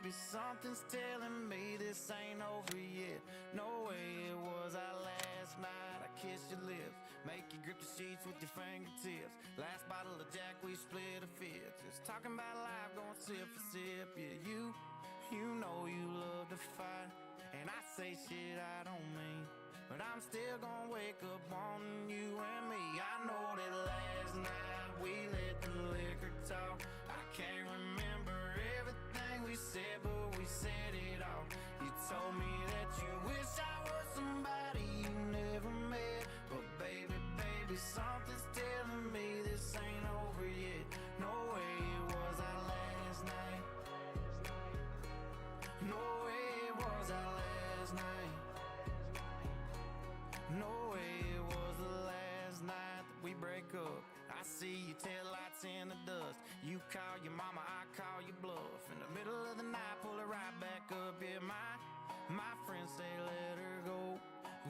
baby, something's telling me this ain't over yet. No way it was our last night. I kissed your lips, make you grip the sheets with your fingertips. Last bottle of Jack, we split a fifth. Just talking about life, going sip for sip. Yeah, you know you love to fight, and I say shit I don't mean, but I'm still gonna wake up wanting you and me. I know that last night we let the liquor talk. I can't remember everything we said, but we said it all. You told me that you wish I was somebody you never met, but baby, something's telling me this ain't over yet. No way it was our last night. No way it was our last night. No way it was the last night that we break up. I see your taillights in the dust. You call your mama, I call your bluff. In the middle of the night, pull it right back up. Yeah, my friends say let her go.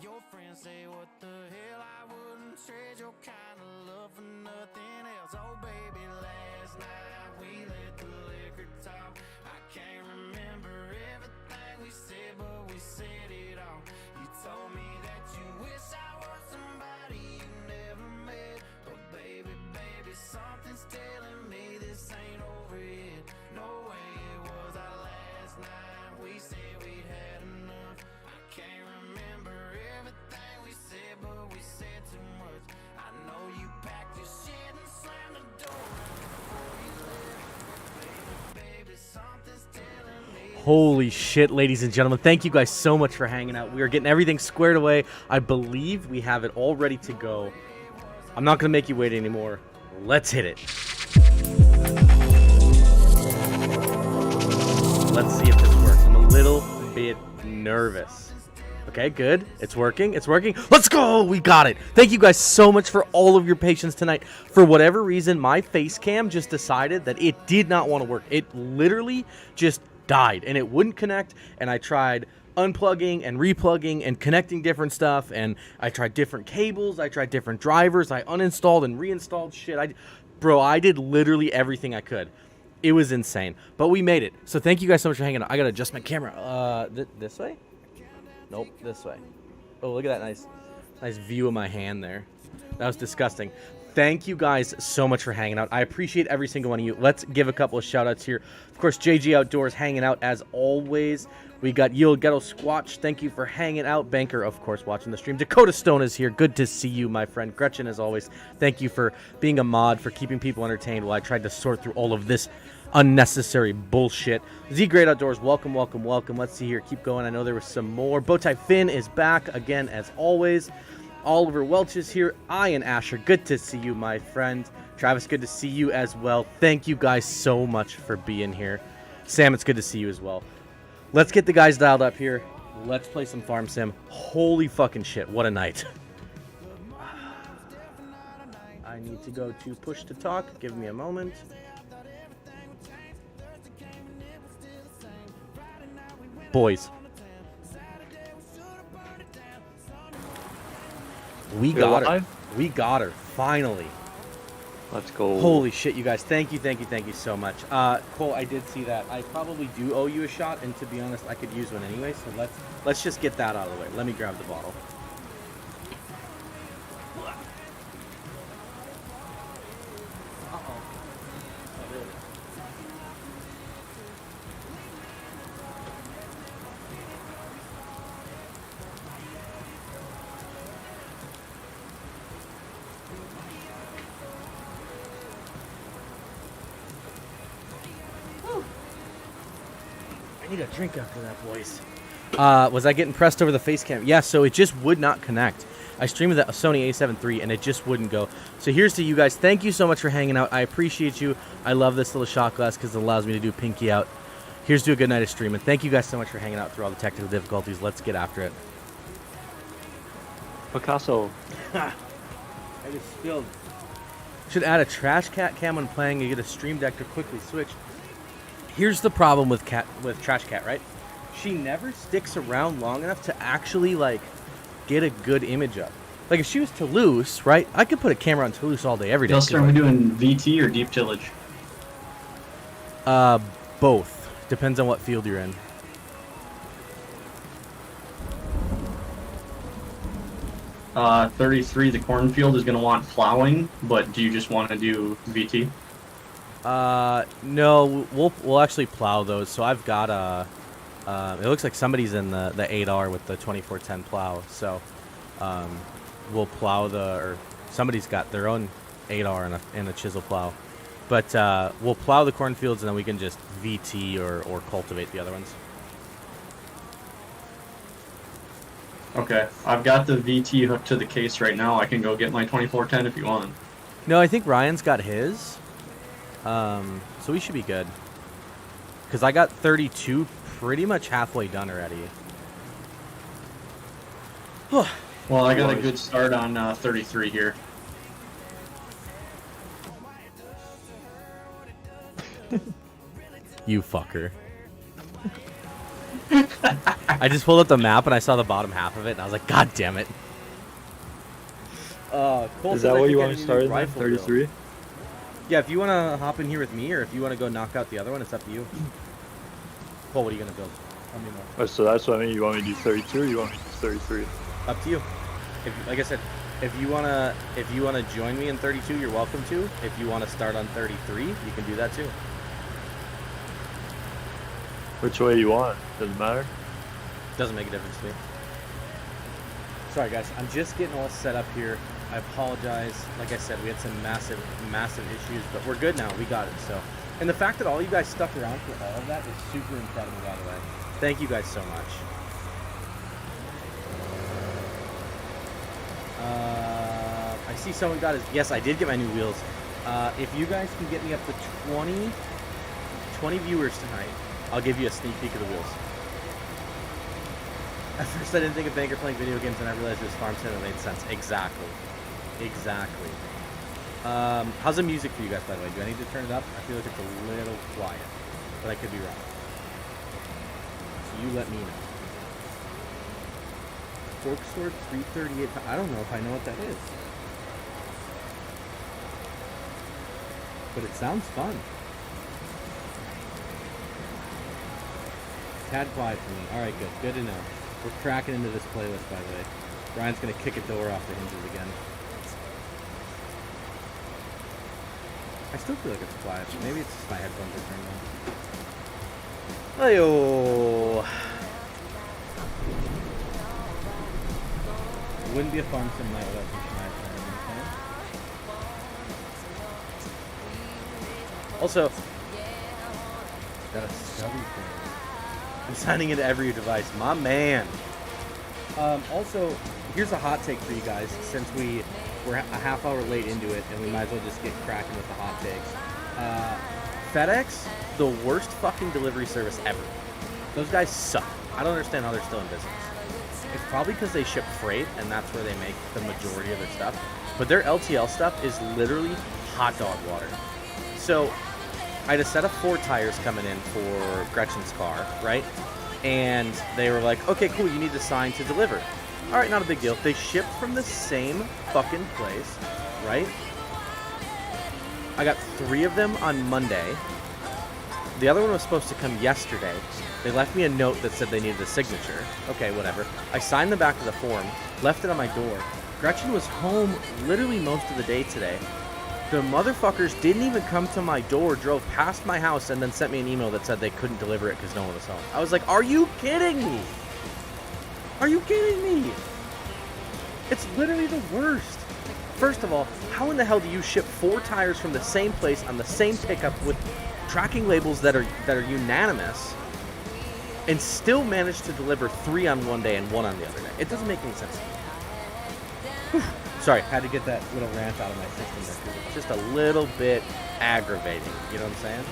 Your friends say what the hell, I wouldn't trade your kind of love for nothing else. Oh baby, last night we let the liquor talk. I can't remember everything we said, but we said it all. You told me that you wish I was somebody you never met, but baby, something's telling me this ain't over yet. No way it was our last night. We said we'd had enough. I can't remember everything we said, but we said too much. I know you packed your shit and slammed the door before you left. Baby, something's telling me. Holy shit, ladies and gentlemen. Thank you guys so much for hanging out. We are getting everything squared away. I believe we have it all ready to go. I'm not going to make you wait anymore. Let's hit it. Let's see if this works. I'm a little bit nervous. Okay, good. It's working. It's working. Let's go. We got it. Thank you guys so much for all of your patience tonight. For whatever reason, my face cam just decided that it did not want to work. It literally just died and it wouldn't connect. And I tried unplugging and replugging and connecting different stuff, and I tried different cables, I tried different drivers, I uninstalled and reinstalled shit. I did literally everything I could. It was insane, but we made it. So thank you guys so much for hanging out. I gotta adjust my camera. This way? Nope, this way. Oh, look at that nice view of my hand there. That was disgusting. Thank you guys so much for hanging out. I appreciate every single one of you. Let's give a couple of shout outs here. Of course, JG Outdoors hanging out as always. We got Yield Ghetto Squatch. Thank you for hanging out. Banker, of course, watching the stream. Dakota Stone is here. Good to see you, my friend. Gretchen, as always, thank you for being a mod, for keeping people entertained while I tried to sort through all of this unnecessary bullshit. Z Great Outdoors, welcome, welcome, welcome. Let's see here. Keep going. I know there was some more. Bowtie Finn is back again, as always. Oliver Welch is here. Ian Asher, good to see you, my friend. Travis, good to see you as well. Thank you guys so much for being here. Sam, it's good to see you as well. Let's get the guys dialed up here. Let's play some Farm Sim. Holy fucking shit, what a night. I need to go to push to talk. Give me a moment. Boys. We got her. We got her, finally. Let's go. Holy shit, you guys. Thank you so much. Cole, I did see that. I probably do owe you a shot, and to be honest, I could use one anyway, so let's just get that out of the way. Let me grab the bottle. I need a drink after that, boys. Was I getting pressed over the face cam? Yeah, so it just would not connect. I streamed with a Sony a7 III and it just wouldn't go. So here's to you guys. Thank you so much for hanging out. I appreciate you. I love this little shot glass because it allows me to do pinky out. Here's to a good night of streaming. Thank you guys so much for hanging out through all the technical difficulties. Let's get after it. Picasso. I just spilled. Should add a trash cat cam when playing and get a stream deck to quickly switch. Here's the problem with Trash Cat, right? She never sticks around long enough to actually, like, get a good image up. Like, if she was Toulouse, right? I could put a camera on Toulouse all day, every day. Dustin, are we doing VT or deep tillage? Both. Depends on what field you're in. Uh, 33, the cornfield is going to want plowing, but do you just want to do VT? No, we'll actually plow those. So I've got it looks like somebody's in the 8R with the 2410 plow. So, we'll plow or somebody's got their own 8R and a chisel plow. But we'll plow the cornfields and then we can just VT or cultivate the other ones. Okay, I've got the VT hooked to the case right now. I can go get my 2410 if you want. No, I think Ryan's got his. So we should be good. Because I got 32 pretty much halfway done already. Well, I got a good start on 33 here. You fucker. I just pulled up the map and I saw the bottom half of it and I was like, God damn it. Cole Is says that I what could you get want a to new start in rifle 33? build. Yeah, if you want to hop in here with me or if you want to go knock out the other one, it's up to you. Cole, what are you going to build? Tell me more. Oh, so that's what I mean. You want me to do 32 or you want me to do 33? Up to you. Like I said, if you wanna join me in 32, you're welcome to. If you wanna start on 33, you can do that too. Which way you want? Doesn't matter. Doesn't make a difference to me. Sorry guys, I'm just getting all set up here. I apologize. Like I said, we had some massive issues, but we're good now. We got it. So, and the fact that all you guys stuck around for all of that is super incredible, by the way. Thank you guys so much. I see someone got his... Yes, I did get my new wheels. If you guys can get me up to 20 viewers tonight, I'll give you a sneak peek of the wheels. At first, I didn't think of Banker playing video games, and I realized it was Farm Sim. It made sense. Exactly. How's the music for you guys, by the way? Do I need to turn it up? I feel like it's a little quiet, but I could be wrong. So you let me know. Fork Sword 338. I don't know if I know what that is. But it sounds fun. Tad quiet for me. Alright, good. Good to know. We're cracking into this playlist, by the way. Ryan's going to kick a door off the hinges again. I still feel like it's quiet. Maybe it's just my headphones are turned on. Hey-oh. Wouldn't be a Farm Sim night without some Shania Twain, okay? Also, got a stubby thing. I'm signing into every device. My man. Also, here's a hot take for you guys, since we're a half hour late into it, and we might as well just get cracking with the hot takes. FedEx, the worst fucking delivery service ever. Those guys suck. I don't understand how they're still in business. It's probably because they ship freight, and that's where they make the majority of their stuff. But their LTL stuff is literally hot dog water. So, I had a set of 4 tires coming in for Gretchen's car, right? And they were like, okay, cool, you need to sign to deliver. All right, not a big deal. They shipped from the same fucking place, right? I got 3 of them on Monday. The other one was supposed to come yesterday. They left me a note that said they needed a signature. Okay, whatever. I signed them back to the form, left it on my door. Gretchen was home literally most of the day today. The motherfuckers didn't even come to my door, drove past my house, and then sent me an email that said they couldn't deliver it because no one was home. I was like, are you kidding me? Are you kidding me? It's literally the worst. First of all, how in the hell do you ship 4 tires from the same place on the same pickup with tracking labels that are unanimous and still manage to deliver 3 on one day and 1 on the other day? It doesn't make any sense. Whew. Sorry, had to get that little rant out of my system there because it's just a little bit aggravating. You know what I'm saying?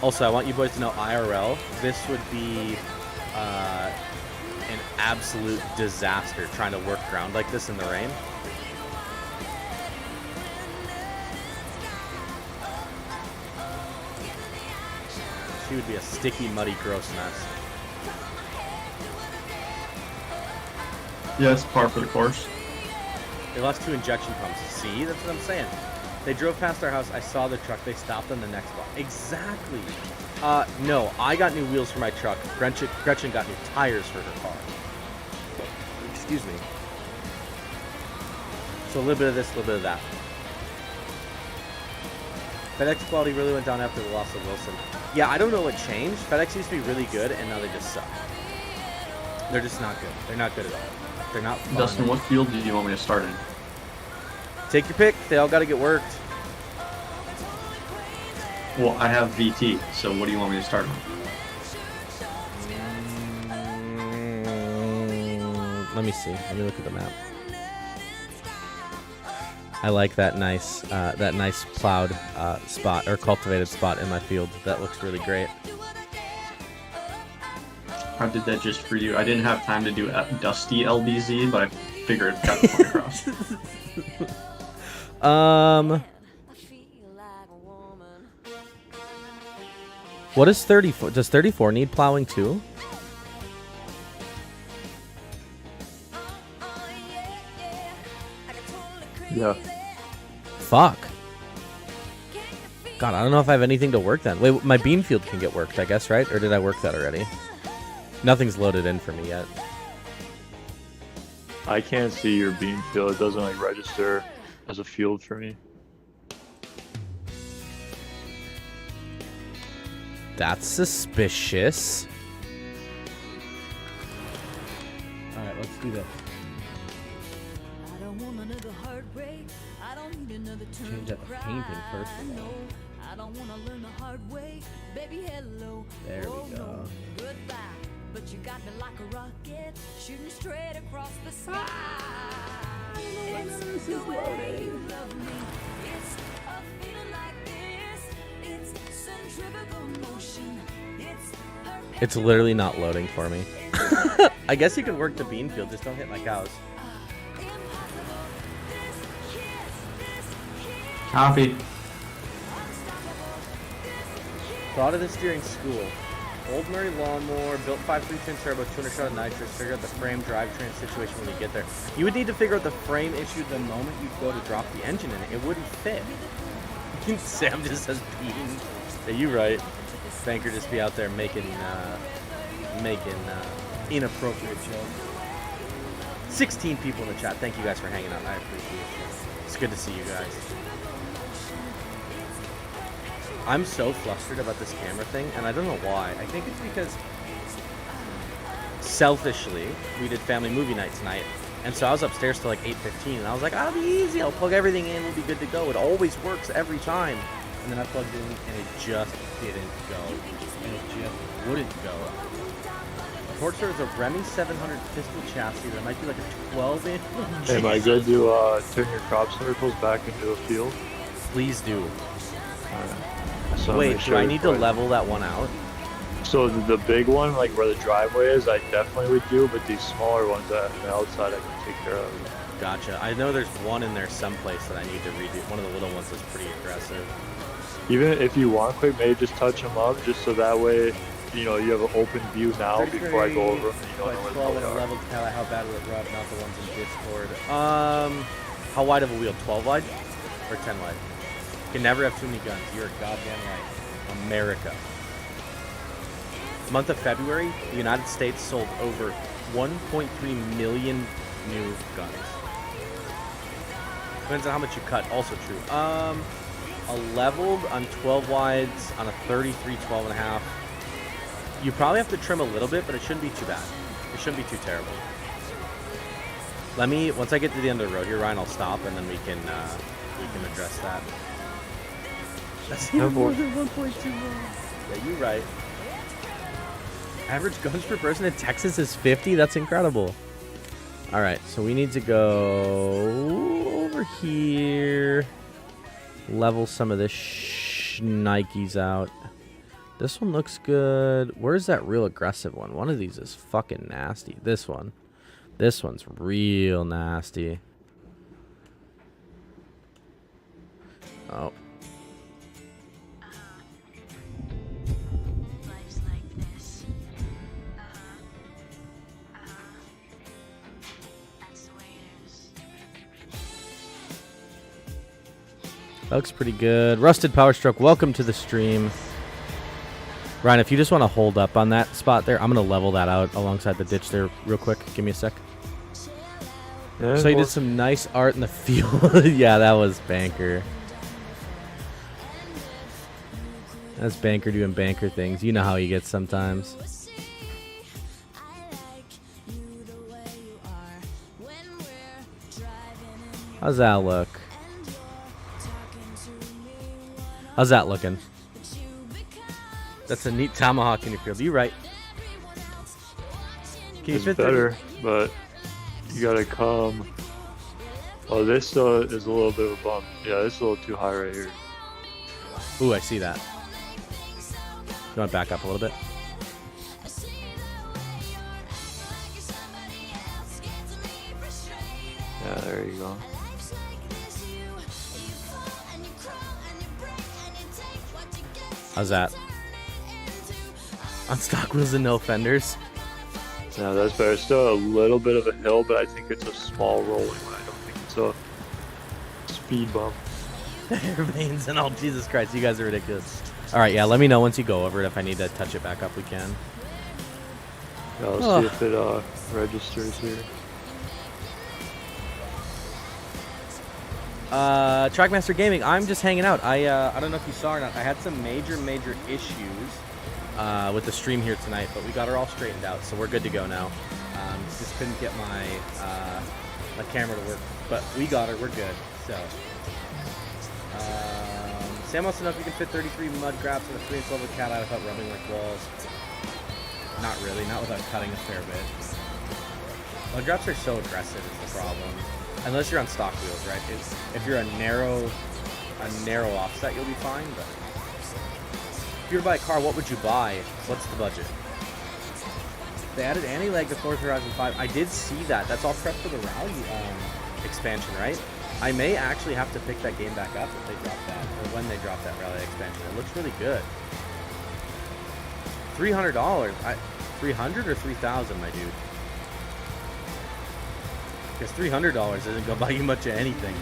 Also, I want you boys to know IRL, this would be an absolute disaster trying to work ground like this in the rain. She would be a sticky, muddy, gross mess. Yeah, it's par for the course. They lost 2 injection pumps. See, that's what I'm saying. They drove past our house. I saw the truck. They stopped on the next block. Exactly. No, I got new wheels for my truck. Gretchen got new tires for her car. Excuse me. So a little bit of this, a little bit of that. FedEx quality really went down after the loss of Wilson. Yeah, I don't know what changed. FedEx used to be really good, and now they just suck. They're just not good. They're not good at all. They're not fun. Dustin, what field do you want me to start in? Take your pick. They all got to get worked. Well, I have VT, so what do you want me to start on? Let me see. Let me look at the map. I like that nice plowed spot or cultivated spot in my field. That looks really great. I did that just for you. I didn't have time to do Dusty LBZ, but I figured it got the point across. What is 34? Does 34 need plowing too? Yeah. Fuck. God, I don't know if I have anything to work then. Wait, my bean field can get worked, I guess, right? Or did I work that already? Nothing's loaded in for me yet. I can't see your bean field. It doesn't like register as a field for me. That's suspicious. Alright, let's do this. Change up the painting first of all. I don't wanna learn the hard way. Baby, hello. There we go. Goodbye. But you got me like a rocket, shooting straight across the sky. It's the way you love me. It's a feeling like this. It's centrifugal motion. It's literally not loading for me. I guess you can work the bean field, just don't hit my cows. Copy. Thought of this during school. Old Murray lawnmower, built 5.3 twin turbo, 200 shot of nitrous, figure out the frame drivetrain situation when you get there. You would need to figure out the frame issue the moment you go to drop the engine in it. It wouldn't fit. Sam just says bean. Yeah, you right. Banker just be out there making inappropriate jokes. 16 people in the chat. Thank you guys for hanging out. I appreciate it. It's good to see you guys. I'm so flustered about this camera thing, and I don't know why. I think it's because, selfishly, we did family movie night tonight, and so I was upstairs till like 8:15, and I was like, I'll be easy, I'll plug everything in, we'll be good to go. It always works every time. And then I plugged it in, and it just didn't go. And it just wouldn't go. The Porter is a Remy 700 pistol chassis that might be like a 12-inch. Hey, am I good to turn your crop circles back into a field? Please do. So Wait, make do sure I need to before- level that one out? So the big one, like where the driveway is, I definitely would do, but these smaller ones on the outside I can take care of. Gotcha. I know there's one in there someplace that I need to redo. One of the little ones is pretty aggressive. Even if you want quick, maybe just touch them up, just so that way, you know, you have an open view now before I go over them. And you don't know where the 12 hell and a they are. level tell how bad will it rub, not the ones in Discord. How wide of a wheel? 12 wide or 10 wide? You can never have too many guns. You're goddamn right. America. Month of February, the United States sold over 1.3 million new guns. Depends on how much you cut. Also true. A leveled on 12 wides on a 33 12 and a half. You probably have to trim a little bit, but it shouldn't be too bad. It shouldn't be too terrible. Let me, once I get to the end of the road here, Ryan, I'll stop and then we can address that. That's even more than 1.2 miles. Yeah, you're right. Average guns per person in Texas is 50? That's incredible. Alright, so we need to go over here. Level some of this Nikes out. This one looks good. Where's that real aggressive one? One of these is fucking nasty. This one. This one's real nasty. Oh. Life's like this. That's the way it is. That looks pretty good. Rusted Power Stroke, welcome to the stream. Ryan, if you just want to hold up on that spot there, I'm going to level that out alongside the ditch there real quick. Give me a sec. Yeah, So you well, did some nice art in the field. Yeah, that was Banker. That's Banker doing Banker things. You know how he gets sometimes. How's that look? How's that looking? That's a neat tomahawk in your field. You're right. Can you it's fit better, but you gotta come. Oh, this is a little bit of a bump. Yeah, this is a little too high right here. Ooh, I see that. You want to back up a little bit? Yeah, there you go. How's that? On stock wheels and no fenders. Yeah, that's better. Still a little bit of a hill, but I think it's a small rolling one. I don't think it's a speed bump. Air veins and all. Jesus Christ, you guys are ridiculous. All right, yeah, let me know once you go over it. If I need to touch it back up, we can. Yeah, let's Oh. see if it registers here. Trackmaster Gaming, I'm just hanging out. I don't know if you saw or not. I had some major issues with the stream here tonight, but we got her all straightened out, so we're good to go now. Just couldn't get my my camera to work, but we got her. We're good. So, Sam wants to know if you can fit 33 mud grabs with a 3-inch level cat eye without rubbing like walls. Not really. Not without cutting a fair bit. Mud grabs are so aggressive. Is the problem. Unless you're on stock wheels, right? If you're a narrow offset, you'll be fine. But if you were to buy a car, what would you buy? What's the budget? They added anti-lag to Forza Horizon 5. I did see that. That's all prep for the Rally expansion, right? I may actually have to pick that game back up if they drop that, or when they drop that Rally expansion. It looks really good. $300. $300 or $3,000, my dude? Because $300 isn't gonna buy you much of anything.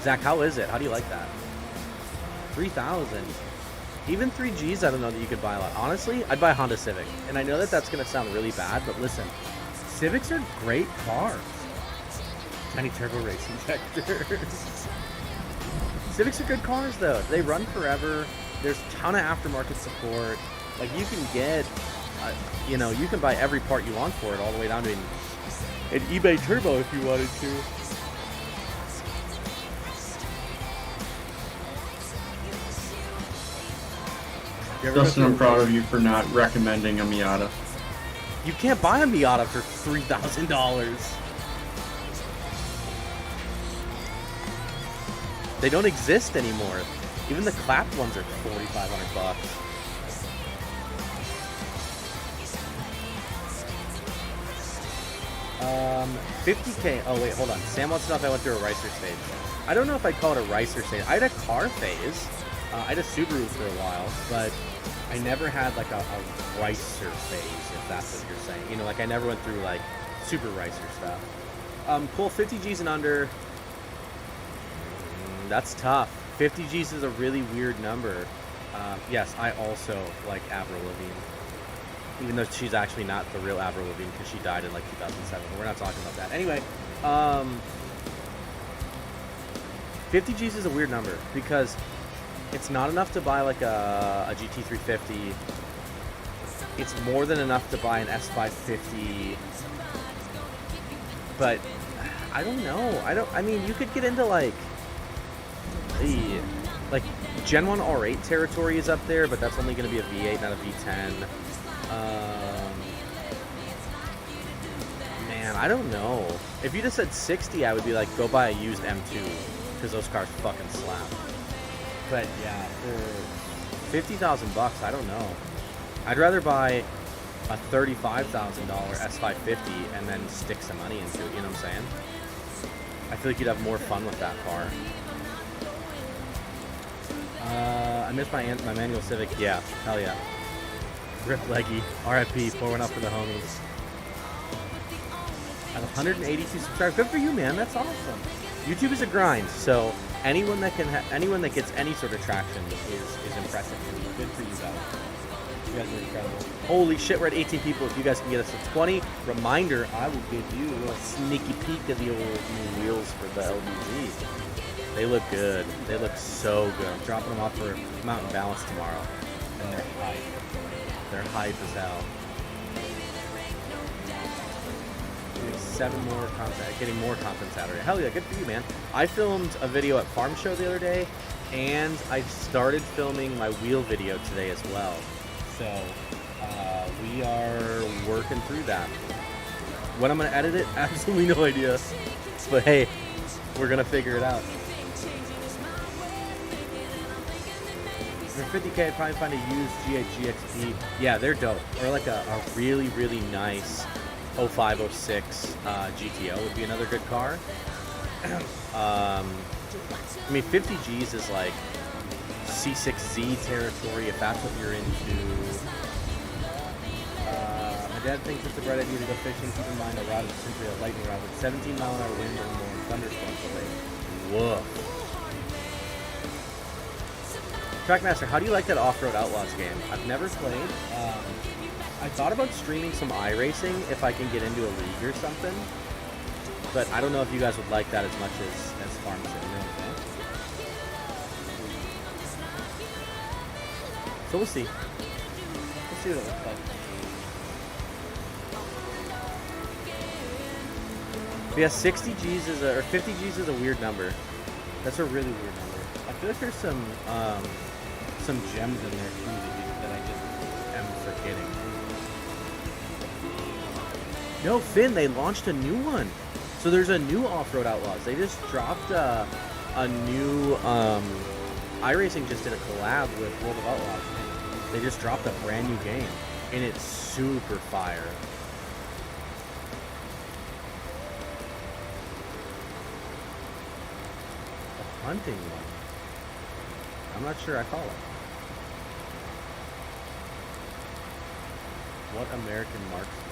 Zach, how is it? How do you like that? 3,000. Even 3Gs, I don't know that you could buy a lot. Honestly, I'd buy a Honda Civic. And I know that that's gonna sound really bad, but listen, Civics are great cars. Tiny turbo racing vectors. Civics are good cars though. They run forever. There's a ton of aftermarket support. Like you can get, you know, you can buy every part you want for it, all the way down to an eBay Turbo if you wanted to. You ever go Justin, through I'm a proud race? of you for not recommending a Miata. You can't buy a Miata for $3,000. They don't exist anymore. Even the clapped ones are $4,500. 50K. Oh wait, hold on. Sam wants to know if I went through a Ricer stage. I don't know if I'd call it a Ricer stage. I had a car phase. I had a Subaru for a while, but I never had like a Ricer phase, if that's what you're saying. You know, like I never went through like super Ricer stuff. Cool, 50 Gs and under. That's tough. 50 Gs is a really weird number. Yes, I also like Avril Lavigne. Even though she's actually not the real Avril Lavigne because she died in like 2007. We're not talking about that. Anyway, 50 Gs is a weird number because it's not enough to buy like a GT350. It's more than enough to buy an S550. But I don't know. I mean, you could get into like Gen 1 R8 territory is up there, but that's only going to be a V8, not a V10. Man, I don't know. If you just said 60, I would be like, go buy a used M2, because those cars fucking slap. But yeah, for $50,000, I don't know. I'd rather buy a $35,000 S550 and then stick some money into it. You know what I'm saying? I feel like you'd have more fun with that car. I miss my manual Civic. Yeah, hell yeah. Rip Leggy. RIP. Pour one up for the homies. have 182 subscribers. Good for you, man. That's awesome. YouTube is a grind, so anyone that gets any sort of traction is impressive. Good for you guys. You guys are incredible. Holy shit, we're at 18 people. If you guys can get us to 20, reminder, I will give you a little sneaky peek of the old new wheels for the LBZ. They look good. They look so good. I'm dropping them off for Mountain Balance tomorrow, and they're hype. They're hype as hell. Getting more content Saturday. Hell yeah, good for you, man. I filmed a video at Farm Show the other day, and I started filming my wheel video today as well. So we are working through that. When I'm gonna edit it, absolutely no idea. But hey, we're gonna figure it out. For 50K, I'd probably find a used GXP. Yeah, they're dope. Or like a really, really nice 05, 06 GTO would be another good car. I mean, 50 Gs is like C6Z territory if that's what you're into. My dad thinks it's a bright idea to go fishing. Keep in mind a rod is simply a lightning rod with 17 mile-an-hour wind or more and thunderstorms away. Woof. Trackmaster, how do you like that Off-Road Outlaws game? I've never played. I thought about streaming some iRacing if I can get into a league or something, but I don't know if you guys would like that as much as Farm Sim. You know what I'm saying? So we'll see. We'll see what it looks like. But yeah, 60 Gs is or 50 Gs is a weird number. That's a really weird number. I feel like there's some gems in there too that I just am forgetting. No, Finn, they launched a new one. So there's a new Off-Road Outlaws. They just dropped a new iRacing just did a collab with World of Outlaws. And they just dropped a brand new game, and it's super fire. A hunting one. I'm not sure I follow. What American marksman?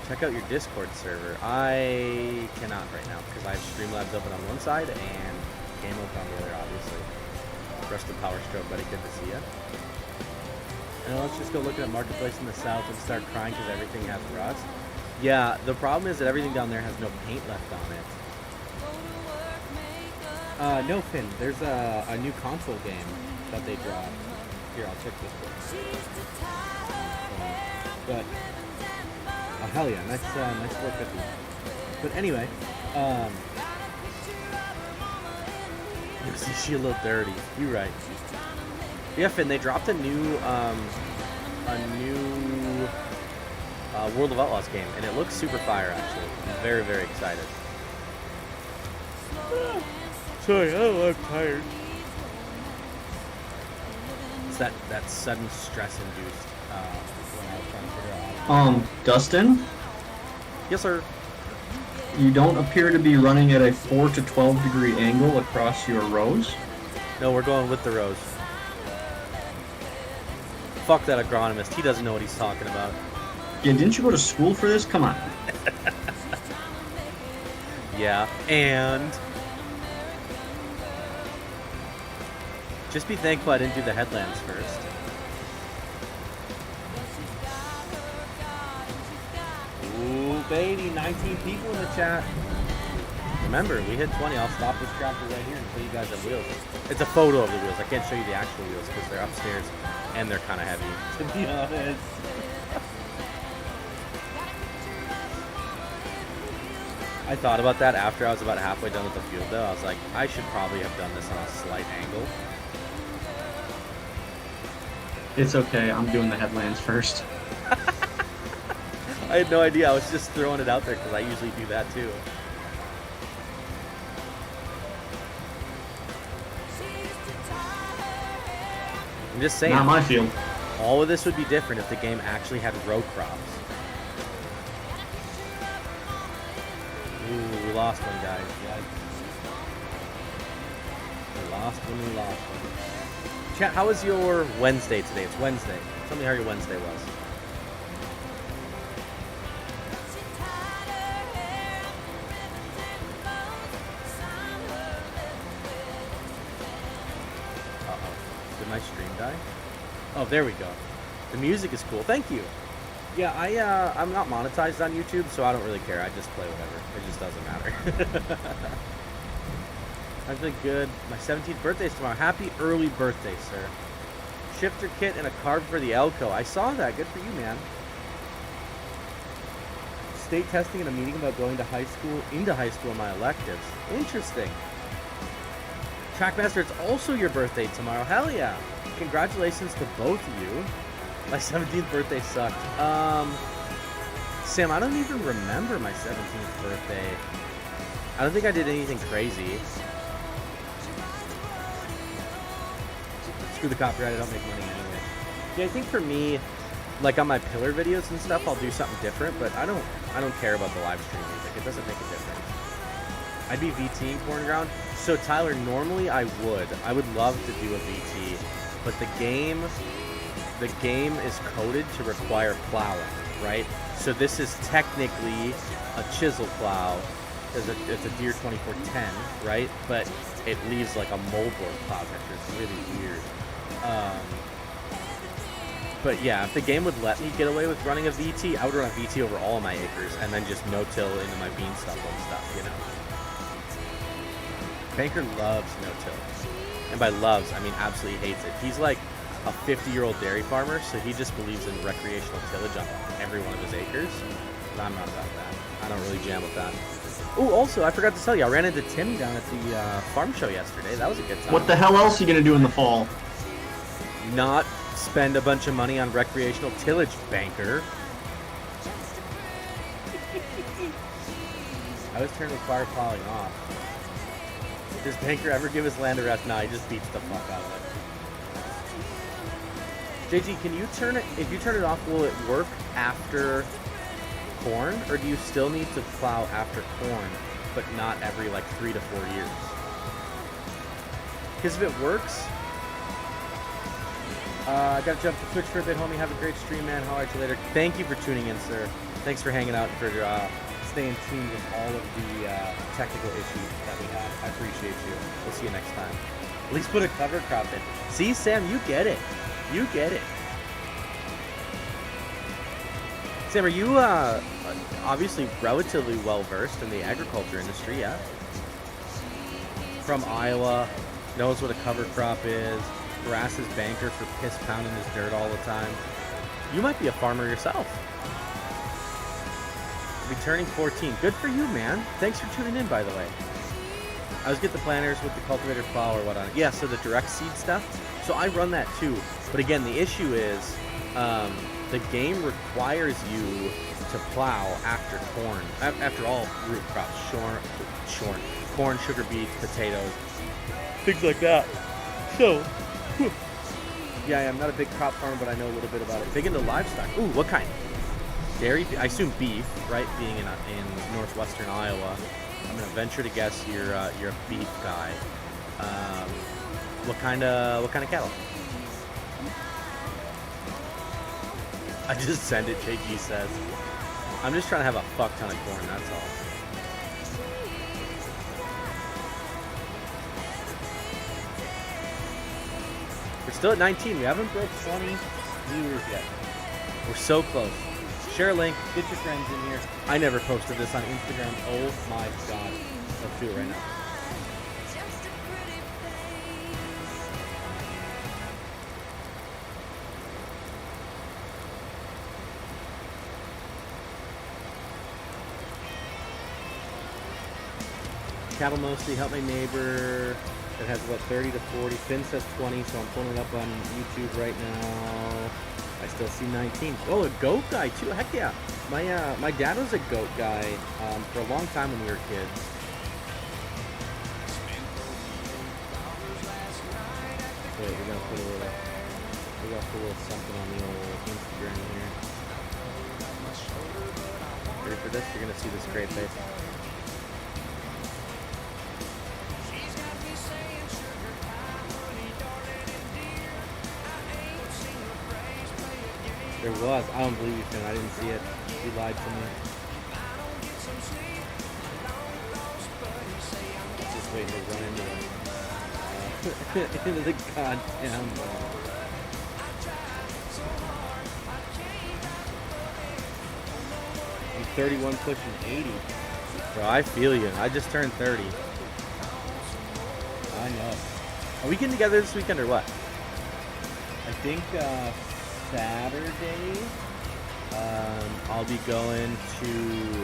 Check out your Discord server. I cannot right now because I have Streamlabs open on one side and Game open on the other, obviously. Rest of Power Stroke, buddy. Good to see ya. And let's just go look at Marketplace in the south and start crying because everything has rust. Yeah, the problem is that everything down there has no paint left on it. No, Finn. There's a new console game that they dropped. Here, I'll check this one. But oh hell yeah, nice 450. But anyway, you see, she a little dirty. You're right. Yeah, Finn. They dropped a new World of Outlaws game, and it looks super fire. Actually, I'm very, very excited. Sorry, I'm tired. It's that sudden stress induced when I was trying to figure out. Dustin, Yes, sir. you don't appear to be running at a 4 to 12 degree angle across your rows. No, we're going with the rows. Fuck that agronomist. He doesn't know what he's talking about. Yeah, didn't you go to school for this? Come on. Yeah, and just be thankful I didn't do the headlands first. Ooh, baby, 19 people in the chat. Remember, we hit 20. I'll stop this tractor right here and show you guys the wheels. It's a photo of the wheels. I can't show you the actual wheels because they're upstairs and they're kind of heavy, to be honest. I thought about that after I was about halfway done with the field, though. I was like, I should probably have done this on a slight angle. It's okay. I'm doing the headlands first. I had no idea. I was just throwing it out there because I usually do that too. I'm just saying. Not my field. All of this would be different if the game actually had row crops. Ooh, we lost one, guys. We lost one. Chat, how was your Wednesday today? It's Wednesday. Tell me how your Wednesday was. Did my stream die? Oh, there we go. The music is cool. Thank you. Yeah, I'm not monetized on YouTube, so I don't really care. I just play whatever. It just doesn't matter. I'm feeling good. My 17th birthday is tomorrow. Happy early birthday, sir. Shifter kit and a carb for the Elco. I saw that. Good for you, man. State testing and a meeting about going to high school, into high school in my electives. Interesting. Trackmaster, it's also your birthday tomorrow. Hell yeah. Congratulations to both of you. My 17th birthday sucked. Sam, I don't even remember my 17th birthday. I don't think I did anything crazy. Screw the copyright, I don't make money anyway. Yeah, I think for me, like on my pillar videos and stuff, I'll do something different, but I don't care about the live stream music. It doesn't make a difference. I'd be VTing Corn Ground. So Tyler, normally I would love to do a VT, but the game is coded to require plowing, right? So this is technically a chisel plow. It's a Deere 2410, right? But it leaves like a moldboard plow texture. It's really weird. But yeah, if the game would let me get away with running a VT, I would run a VT over all of my acres and then just no-till into my beanstalk and stuff, you know? Banker loves no-till. And by loves, I mean absolutely hates it. He's like a 50-year-old dairy farmer, so he just believes in recreational tillage on every one of his acres. But I'm not about that. I don't really jam with that. Oh, also, I forgot to tell you, I ran into Timmy down at the farm show yesterday. That was a good time. What the hell else are you gonna do in the fall? Not spend a bunch of money on recreational tillage, Banker. I was trying to require plowing off. Does Banker ever give his land a rest? Nah, he just beats the fuck out of it. JG, can you turn it, if you turn it off, will it work after corn? Or do you still need to plow after corn, but not every like 3 to 4 years? Because if it works, I gotta jump to Twitch for a bit, homie. Have a great stream, man. How are you later? Thank you for tuning in, sir. Thanks for hanging out and for staying tuned with all of the technical issues that we have. I appreciate you. We'll see you next time. At least put a cover crop in. See, Sam, you get it. You get it. Sam, are you obviously relatively well versed in the agriculture industry? Yeah. From Iowa, knows what a cover crop is. Harasses Banker for piss pounding his dirt all the time. You might be a farmer yourself. Be turning 14. Good for you, man. Thanks for tuning in, by the way. I always get the planters with the cultivator plow or whatnot. Yeah, so the direct seed stuff. So I run that too. But again, the issue is the game requires you to plow after corn, after all root crops, corn, sugar beets, potatoes, things like that. So, yeah, I'm not a big crop farmer, but I know a little bit about it. Big into livestock. Ooh, what kind? Dairy? I assume beef, right? Being in northwestern Iowa, I'm gonna venture to guess you're a beef guy. What kind of cattle? I just send it. JG says. I'm just trying to have a fuck ton of corn. That's all. We're still at 19. We haven't broke 20 viewers yet. We're so close. Share a link. Get your friends in here. I never posted this on Instagram. Oh my god. Let's do it right now. Cattle mostly. Help my neighbor. It has what, 30 to 40. Finn says 20, so I'm pulling it up on YouTube right now. I still see 19. Oh, a goat guy too. Heck yeah. My dad was a goat guy for a long time when we were kids. Wait, we gotta put a little something on the old Instagram here. Ready for this? You're gonna see this great face. There was. I don't believe you, Finn. I didn't see it. You lied to me. Just waiting to run into it. into the goddamn wall. I'm 31 pushing 80. Bro, I feel you. I just turned 30. I know. Are we getting together this weekend or what? I think Saturday. I'll be going to.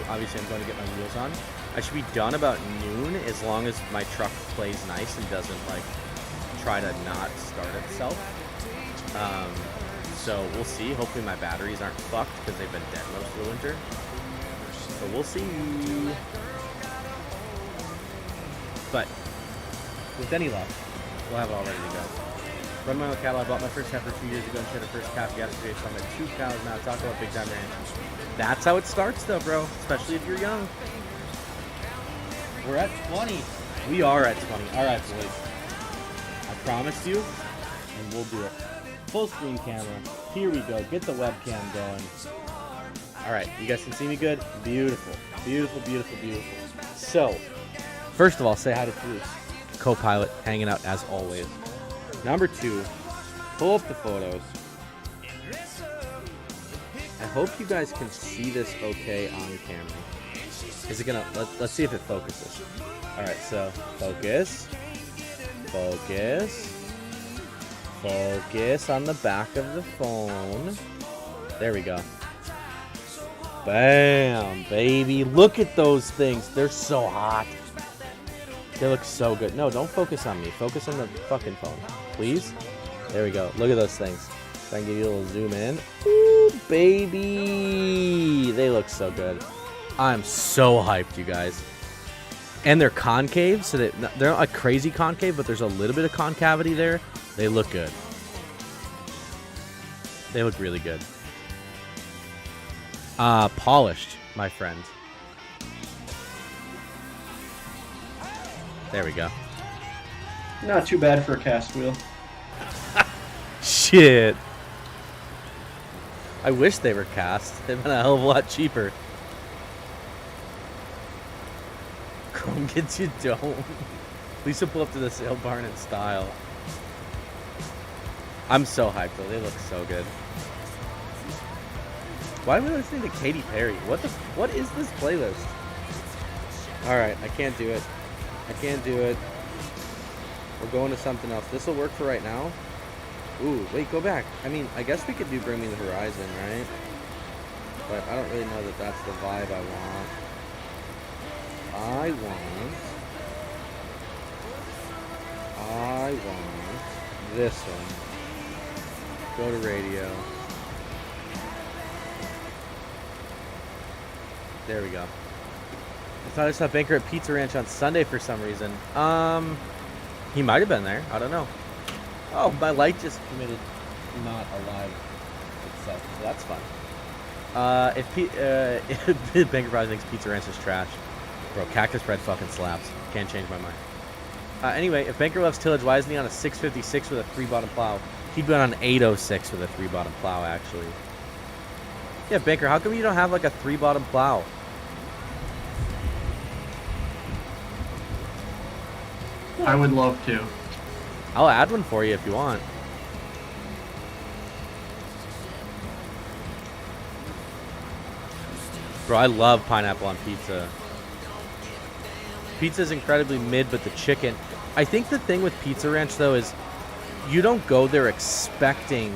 Obviously, I'm going to get my wheels on. I should be done about noon as long as my truck plays nice and doesn't like try to not start itself. So we'll see. Hopefully my batteries aren't fucked because they've been dead most of the winter. So we'll see. But with any luck, we'll have it all ready to go. Run my own cattle. I bought my first heifer 2 years ago and shed the first calf yesterday, so I'm at 2 cows now. Talk about big time ranch. That's how it starts though, bro. Especially if you're young. We're at 20. We are at 20. All right, boys. I promised you, and we'll do it. Full screen camera. Here we go. Get the webcam going. All right, you guys can see me good? Beautiful. Beautiful, beautiful, beautiful. So, first of all, say hi to Bruce. Co-pilot, hanging out as always. Number 2, pull up the photos. I hope you guys can see this okay on camera. Is it gonna, let's see if it focuses. All right, so focus, focus, focus on the back of the phone. There we go. Bam, baby. Look at those things. They're so hot. They look so good. No, don't focus on me. Focus on the fucking phone, please. There we go. Look at those things. So I can give you a little zoom in. Ooh, baby. They look so good. I'm so hyped, you guys. And they're concave, so that they're not like crazy concave, but there's a little bit of concavity there. They look good. They look really good. Polished, my friend. There we go. Not too bad for a cast wheel. Shit. I wish they were cast. They'd been a hell of a lot cheaper. Chrome gets you dome. Lisa pull up to the sale barn in style. I'm so hyped though. They look so good. Why am I listening to Katy Perry? What is this playlist? Alright, I can't do it. I can't do it. We're going to something else. This will work for right now. Ooh, wait, go back. I mean, I guess we could do Bring Me the Horizon, right? But I don't really know that that's the vibe I want. I want this one. Go to radio. There we go. I thought I saw Banker at Pizza Ranch on Sunday for some reason. He might have been there. I don't know. Oh, my light just committed not alive itself. So that's fun. If Banker probably thinks Pizza Ranch is trash. Bro, Cactus Bread fucking slaps. Can't change my mind. Anyway, if Banker loves tillage, why isn't he on a 656 with a 3-bottom plow? He'd been on an 806 with a 3-bottom plow, actually. Yeah, Banker, how come you don't have like a 3-bottom plow? I would love to. I'll add one for you if you want. Bro, I love pineapple on pizza. Pizza's incredibly mid, but the chicken... I think the thing with Pizza Ranch, though, is you don't go there expecting,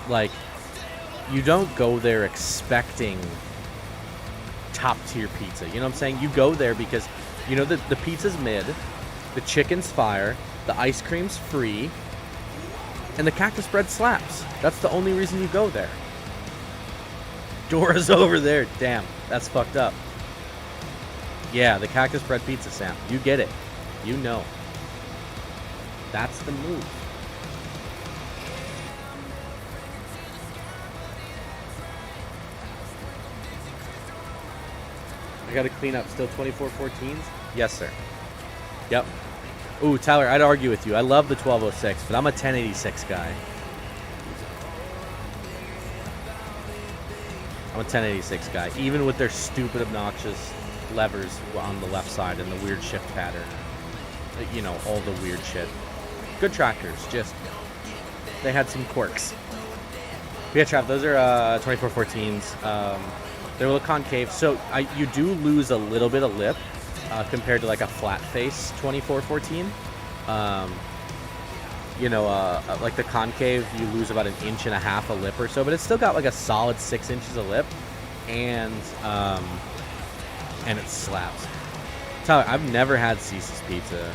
like... You don't go there expecting top-tier pizza. You know what I'm saying? You go there because, you know, the pizza's mid, the chicken's fire, the ice cream's free, and the Cactus Bread slaps. That's the only reason you go there. Dora's over there. Damn, that's fucked up. Yeah, the Cactus Bread pizza, Sam. You get it. You know. That's the move. I gotta clean up. Still 2414s? Yes, sir. Yep. Ooh, Tyler, I'd argue with you. I love the 1206, but I'm a 1086 guy. I'm a 1086 guy, even with their stupid, obnoxious levers on the left side and the weird shift pattern. You know, all the weird shit. Good tractors, just they had some quirks. Yeah, Trav, those are 2414s. They're a little concave, so you do lose a little bit of lip compared to like a flat face 2414. Like the concave, you lose about 1.5 inches of lip or so, but it's still got like a solid 6 inches of lip, and it slaps. Tyler, I've never had Cease's Pizza.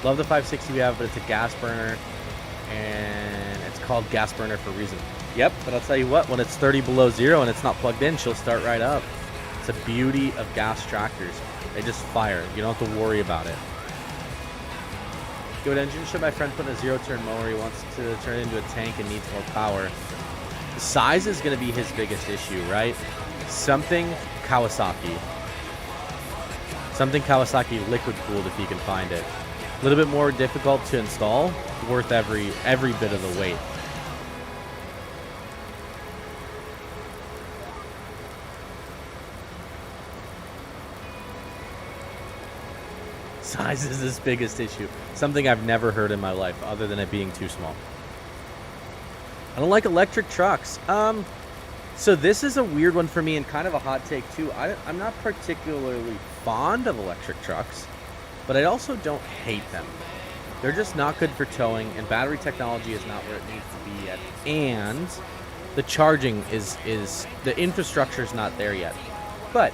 Love the 560 we have, but it's a gas burner, and it's called gas burner for a reason. Yep, but I'll tell you what, when it's 30 below zero and it's not plugged in, she'll start right up. It's a beauty of gas tractors. They just fire. You don't have to worry about it. Good engine. Should my friend put in a zero-turn mower? He wants to turn it into a tank and needs more power. The size is going to be his biggest issue, right? Something Kawasaki liquid cooled if he can find it. A little bit more difficult to install, worth every bit of the weight. Size is his biggest issue. Something I've never heard in my life, other than it being too small. I don't like electric trucks. So this is a weird one for me and kind of a hot take too. I'm not particularly fond of electric trucks, but I also don't hate them. They're just not good for towing, and battery technology is not where it needs to be yet. And the charging is the infrastructure is not there yet. But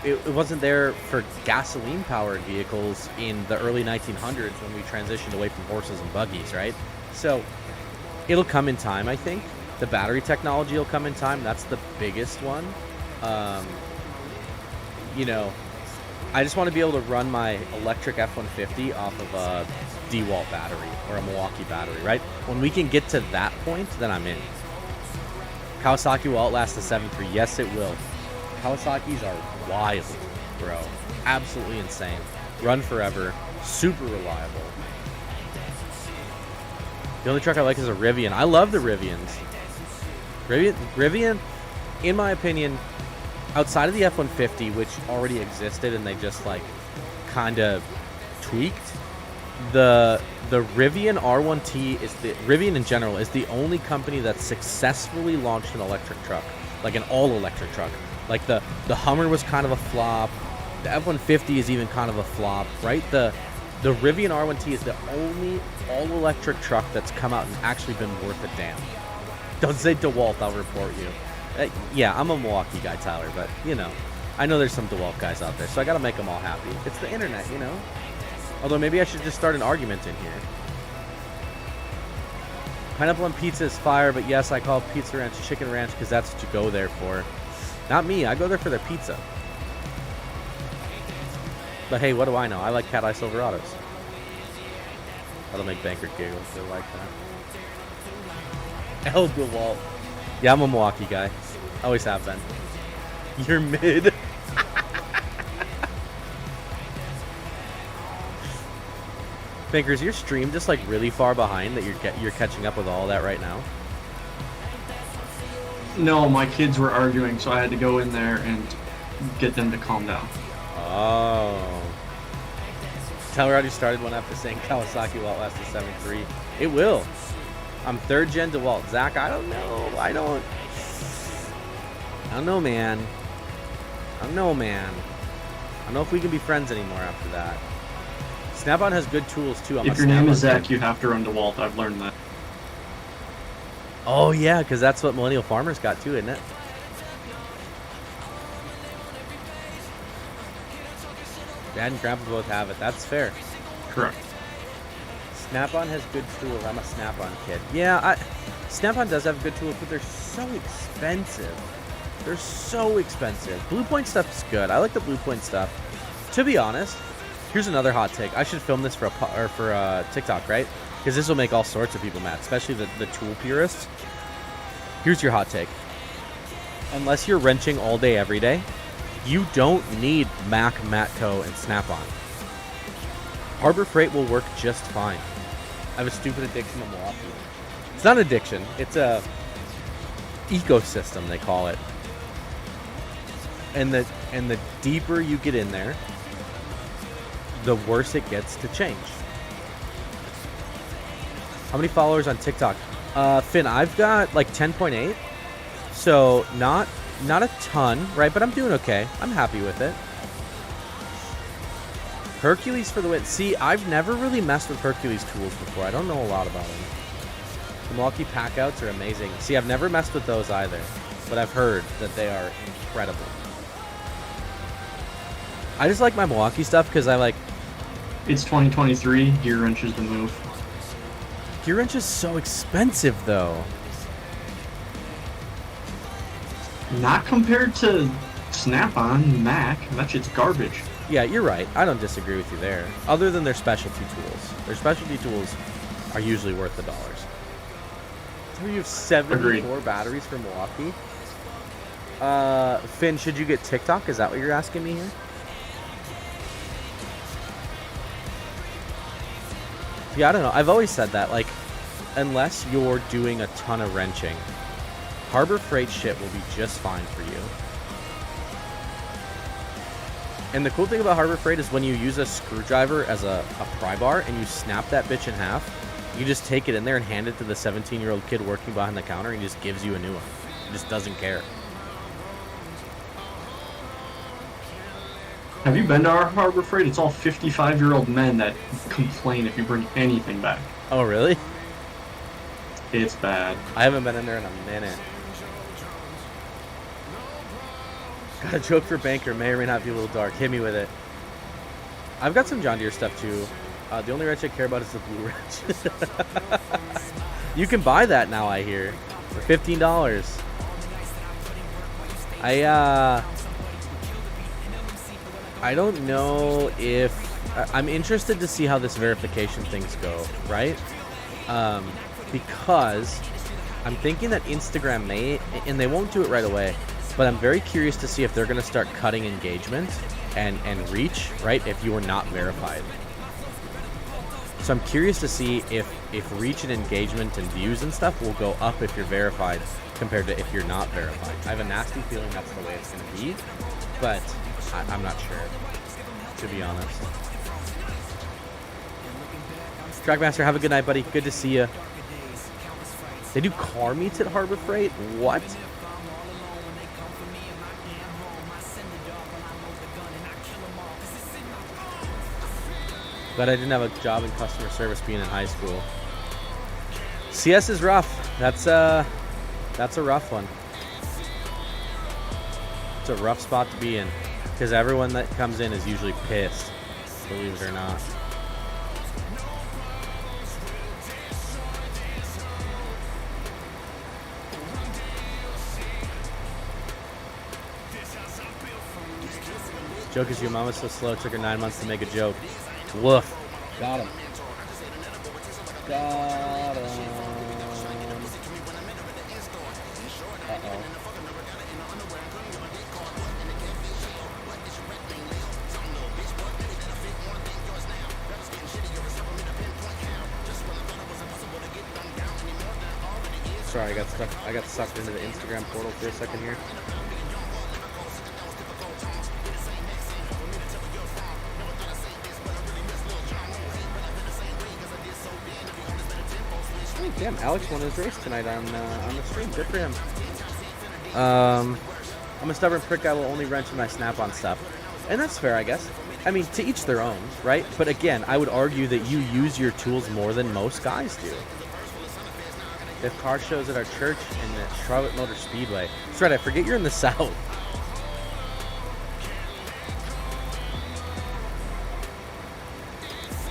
it wasn't there for gasoline-powered vehicles in the early 1900s when we transitioned away from horses and buggies, right? So it'll come in time, I think. The battery technology will come in time. That's the biggest one. I just want to be able to run my electric F-150 off of a DeWalt battery or a Milwaukee battery, right? When we can get to that point, then I'm in. Kawasaki will outlast the 7.3. Yes, it will. Kawasaki's are wild, bro. Absolutely insane. Run forever. Super reliable. The only truck I like is a Rivian. I love the Rivians. Rivian, in my opinion, outside of the F-150, which already existed and they just like kind of tweaked, the Rivian R1T Rivian in general is the only company that successfully launched an electric truck, like an all-electric truck. Like the Hummer was kind of a flop. The F-150 is even kind of a flop, right? The Rivian R1T is the only all-electric truck that's come out and actually been worth a damn. Don't say DeWalt, I'll report you. Yeah, I'm a Milwaukee guy, Tyler, but, I know there's some DeWalt guys out there, so I gotta make them all happy. It's the internet, Although maybe I should just start an argument in here. Pineapple on pizza is fire, but yes, I call Pizza Ranch Chicken Ranch because that's what you go there for. Not me, I go there for their pizza. But hey, what do I know? I like Cat Eye Silverados. That'll make Banker giggle if they like that. El DeWalt. Yeah, I'm a Milwaukee guy. Always have been. You're mid. Banker, is your stream just like really far behind that you're catching up with all that right now? No, my kids were arguing, so I had to go in there and get them to calm down. Oh. Tyler already started one after saying Kawasaki will outlast the 7.3. It will. I'm third gen DeWalt. Zach, I don't know. I don't know, man. I don't know if we can be friends anymore after that. Snap-on has good tools, too. If your name is Zach, you have to run DeWalt. I've learned that. Oh, yeah, because that's what Millennial Farmers got, too, isn't it? Dad and Grandpa both have it. That's fair. Correct. Snap-on has good tools. I'm a Snap-on kid. Yeah, Snap-on does have good tools, but they're so expensive. They're so expensive. Blue Point stuff is good. I like the Blue Point stuff. To be honest, here's another hot take. I should film this for TikTok, right? Because this will make all sorts of people mad, especially the tool purists. Here's your hot take. Unless you're wrenching all day, every day, you don't need Mac, Matco, and Snap-on. Harbor Freight will work just fine. I have a stupid addiction to Milwaukee. It's not an addiction. It's a ecosystem, they call it. And the deeper you get in there, the worse it gets to change. How many followers on TikTok? Finn, I've got like 10.8. So not a ton, right? But I'm doing okay. I'm happy with it. Hercules for the win. See, I've never really messed with Hercules tools before. I don't know a lot about them. The Milwaukee Packouts are amazing. See, I've never messed with those either, but I've heard that they are incredible. I just like my Milwaukee stuff because I like... It's 2023. Gear wrench is the move. Gear wrench is so expensive, though. Not compared to Snap-on, Mac. That shit's garbage. Yeah, you're right. I don't disagree with you there. Other than their specialty tools. Their specialty tools are usually worth the dollars. So you have 74 Agreed. batteries for Milwaukee? Finn, should you get TikTok? Is that what you're asking me here? Yeah, I don't know. I've always said that. Like, unless you're doing a ton of wrenching, Harbor Freight shit will be just fine for you. And the cool thing about Harbor Freight is when you use a screwdriver as a pry bar and you snap that bitch in half, you just take it in there and hand it to the 17-year-old kid working behind the counter and he just gives you a new one. He just doesn't care. Have you been to our Harbor Freight? It's all 55-year-old men that complain if you bring anything back. Oh, really? It's bad. I haven't been in there in a minute. Got a joke for Banker. May or may not be a little dark. Hit me with it. I've got some John Deere stuff, too. The only wrench I care about is the blue wrench. You can buy that now, I hear. For $15. I don't know if... I'm interested to see how this verification things go, right? Because I'm thinking that Instagram may... And they won't do it right away. But I'm very curious to see if they're going to start cutting engagement and reach, right, if you are not verified. So I'm curious to see if reach and engagement and views and stuff will go up if you're verified compared to if you're not verified. I have a nasty feeling that's the way it's going to be, but I'm not sure, to be honest. Trackmaster, have a good night, buddy. Good to see you. They do car meets at Harbor Freight? What? But I didn't have a job in customer service being in high school. CS is rough. That's a rough one. It's a rough spot to be in because everyone that comes in is usually pissed, believe it or not. Joke is your mom was so slow, it took her 9 months to make a joke. Woof. Got him. Got him. Uh-oh. Sorry, I got sucked into the Instagram portal for a second here. Damn, Alex won his race tonight on the stream. Good for him. I'm a stubborn prick. I will only wrench in my Snap-on stuff. And that's fair, I guess. I mean, to each their own, right? But again, I would argue that you use your tools more than most guys do. They have car shows at our church in the Charlotte Motor Speedway. That's right, I forget you're in the South.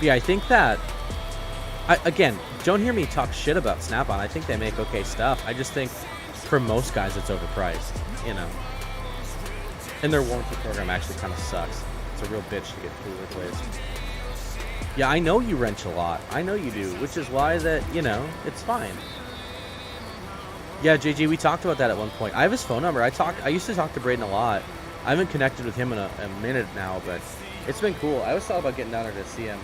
Yeah, I think that... again, don't hear me talk shit about Snap-on. I think they make okay stuff. I just think for most guys it's overpriced, you know. And their warranty program actually kind of sucks. It's a real bitch to get tool replaced. Yeah, I know you wrench a lot. I know you do, which is why that, you know, it's fine. Yeah, JG, we talked about that at one point. I have his phone number. I used to talk to Braden a lot. I haven't connected with him in a minute now, but it's been cool. I always thought about getting down there to see him.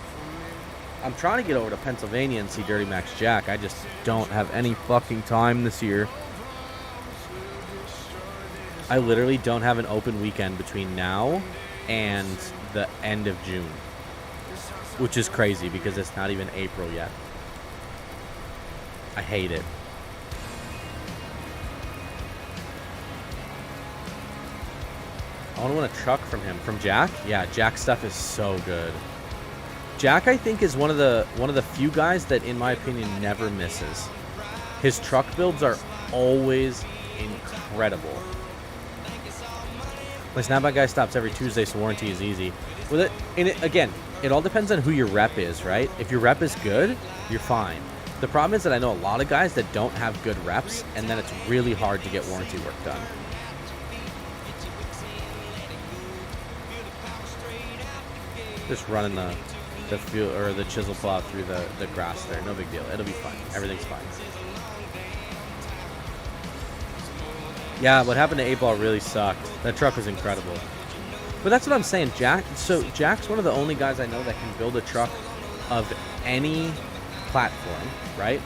I'm trying to get over to Pennsylvania and see Dirty Max Jack. I just don't have any fucking time this year. I literally don't have an open weekend between now and the end of June. which is crazy because it's not even April yet. I hate it. I want a truck from him. From Jack? Yeah, Jack's stuff is so good. Jack, I think, is one of the few guys that, in my opinion, never misses. His truck builds are always incredible. My snapback guy stops every Tuesday, so warranty is easy. With it, and again, it all depends on who your rep is, right? If your rep is good, you're fine. The problem is that I know a lot of guys that don't have good reps, and then it's really hard to get warranty work done. Just running the fuel or the chisel plow through the grass there. No big deal. It'll be fine. Everything's fine. Yeah, what happened to 8-Ball really sucked. That truck was incredible. But that's what I'm saying, Jack. So Jack's one of the only guys I know that can build a truck of any platform, right?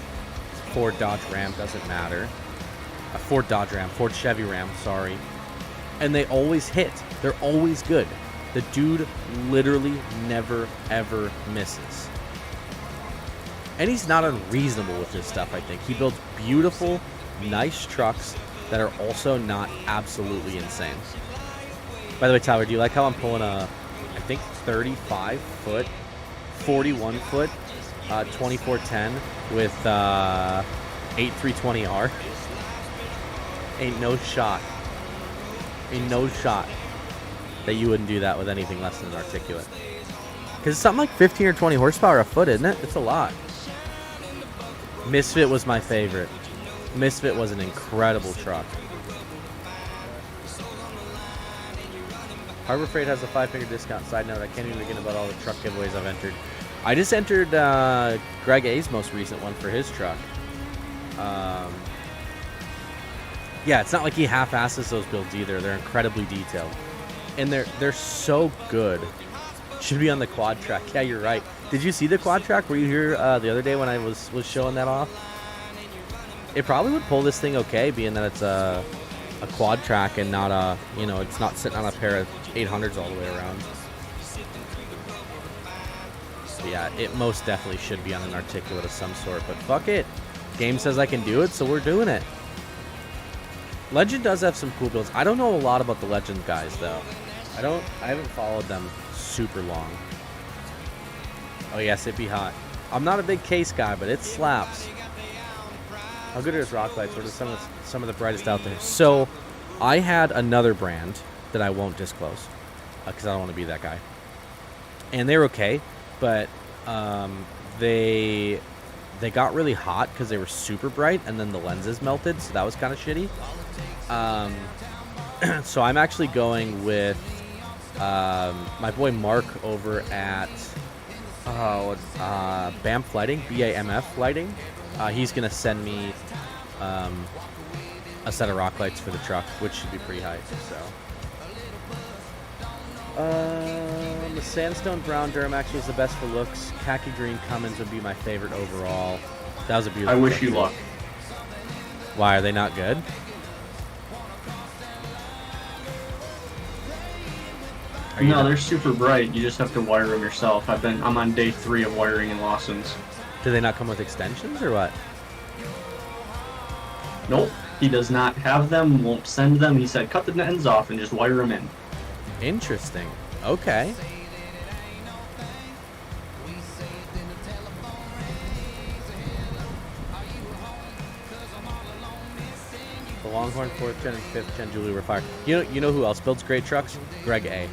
Ford, Dodge, Ram, doesn't matter. A Ford Dodge Ram, Ford Chevy Ram, sorry. And they always hit. They're always good. The dude literally never, ever misses. And he's not unreasonable with this stuff, I think. He builds beautiful, nice trucks that are also not absolutely insane. By the way, Tyler, do you like how I'm pulling a, I think, 35-foot, 41-foot, 2410 with 8320R? Ain't no shot. Ain't no shot that you wouldn't do that with anything less than an articulate. Because it's something like 15 or 20 horsepower a foot, isn't it? It's a lot. Misfit was my favorite. Misfit was an incredible truck. Harbor Freight has a 5-finger discount. Side note, I can't even begin about all the truck giveaways I've entered. I just entered Greg A's most recent one for his truck. Yeah, it's not like he half-asses those builds either. They're incredibly detailed. And they're so good. Should be on the quad track. Yeah, you're right. Did you see the quad track? Were you here the other day when I was showing that off? It probably would pull this thing okay, being that it's a quad track and not a, you know, it's not sitting on a pair of 800s all the way around. But yeah, it most definitely should be on an articulate of some sort, but fuck it. Game says I can do it, so we're doing it. Legend does have some cool builds. I don't know a lot about the Legend guys, though. I haven't followed them super long. Oh yes, it be hot. I'm not a big case guy, but it slaps. How good are his rock lights? What are some of the brightest out there? So, I had another brand that I won't disclose because I don't want to be that guy. And they're okay, but they got really hot because they were super bright, and then the lenses melted, so that was kind of shitty. So I'm actually going with my boy Mark over at BAMF Lighting, BAMF Lighting. He's going to send me a set of rock lights for the truck, which should be pretty hype. So, the Sandstone Brown Duramax was the best for looks. Khaki Green Cummins would be my favorite overall. That was a beautiful I wish truck you too. luck. Why, are they not good? No, they're super bright. You just have to wire them yourself. I'm on day 3 of wiring in Lawson's. Do they not come with extensions or what? Nope, he does not have them, won't send them. He said cut the ends off and just wire them in. Interesting. Okay. The Longhorn 4th Gen and 5th Gen Julie were fired. You know who else builds great trucks? Greg A.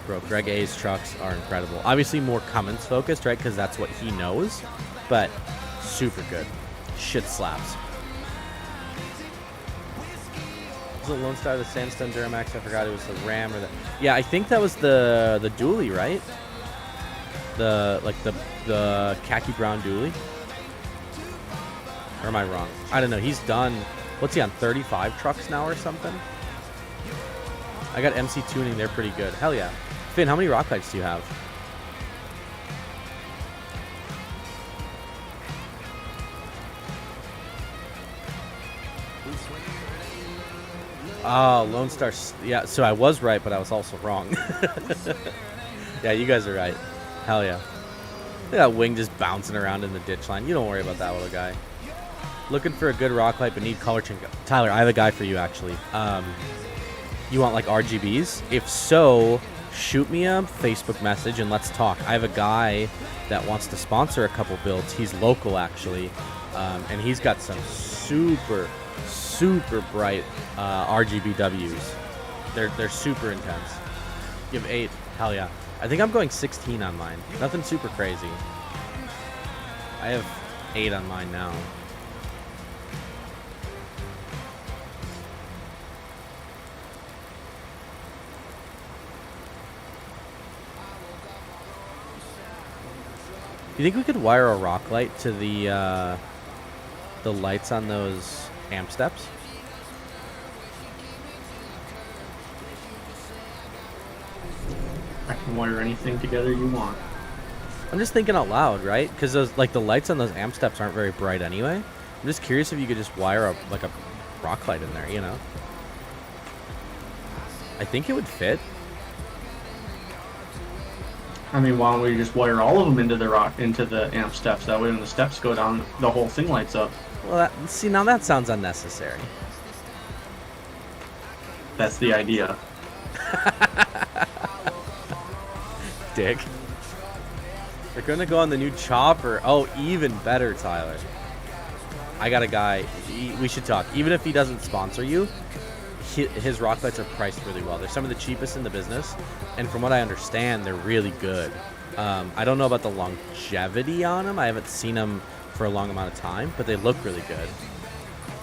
Bro, Greg A's trucks are incredible. Obviously more Cummins focused, right? Because that's what he knows. But super good. Shit slaps. Was it Lone Star, the Sandstone Duramax? I forgot it was the Ram or the... Yeah, I think that was the dually, right? The khaki brown dually. Or am I wrong? I don't know. He's done... What's he on? 35 trucks now or something? I got MC Tuning. They're pretty good. Hell yeah. Finn, how many rock lights do you have? Oh, Lone Star. Yeah, so I was right, but I was also wrong. Yeah, you guys are right. Hell yeah. Look at that wing just bouncing around in the ditch line. You don't worry about that little guy. Looking for a good rock light, but need color change. Tyler, I have a guy for you, actually. You want, like, RGBs? If so, shoot me a Facebook message and let's talk. I have a guy that wants to sponsor a couple builds. He's local, actually. And he's got some super, super bright RGBWs. They're super intense. Give 8. Hell yeah. I think I'm going 16 on mine. Nothing super crazy. I have 8 on mine now. Do you think we could wire a rock light to the lights on those amp steps? I can wire anything together you want. I'm just thinking out loud, right? Because those, like, the lights on those amp steps aren't very bright anyway. I'm just curious if you could just wire a rock light in there, you know? I think it would fit. I mean, why don't we just wire all of them into the amp steps? That way, when the steps go down, the whole thing lights up. Well, see, now that sounds unnecessary. That's the idea. Dick. They're gonna go on the new chopper. Oh, even better, Tyler. I got a guy. We should talk. Even if he doesn't sponsor you, his rock lights are priced really well. They're some of the cheapest in the business, and from what I understand, they're really good. I don't know about the longevity on them. I haven't seen them for a long amount of time, but they look really good.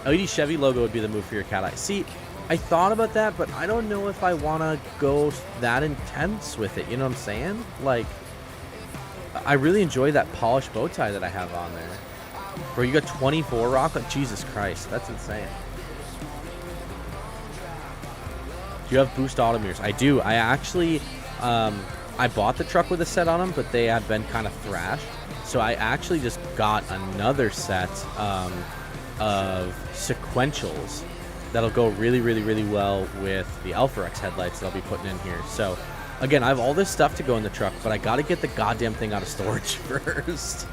LED Chevy logo would be the move for your cat eye. See, I thought about that, but I don't know if I want to go that intense with it. You know what I'm saying? Like, I really enjoy that polished bow tie that I have on there. Bro, you got 24 rock light? Jesus Christ, that's insane. Do you have boost auto mirrors? I do. I actually, I bought the truck with a set on them, but they had been kind of thrashed. So I actually just got another set of sequentials that'll go really, really, really well with the Alpha X headlights that I'll be putting in here. So, again, I have all this stuff to go in the truck, but I got to get the goddamn thing out of storage first.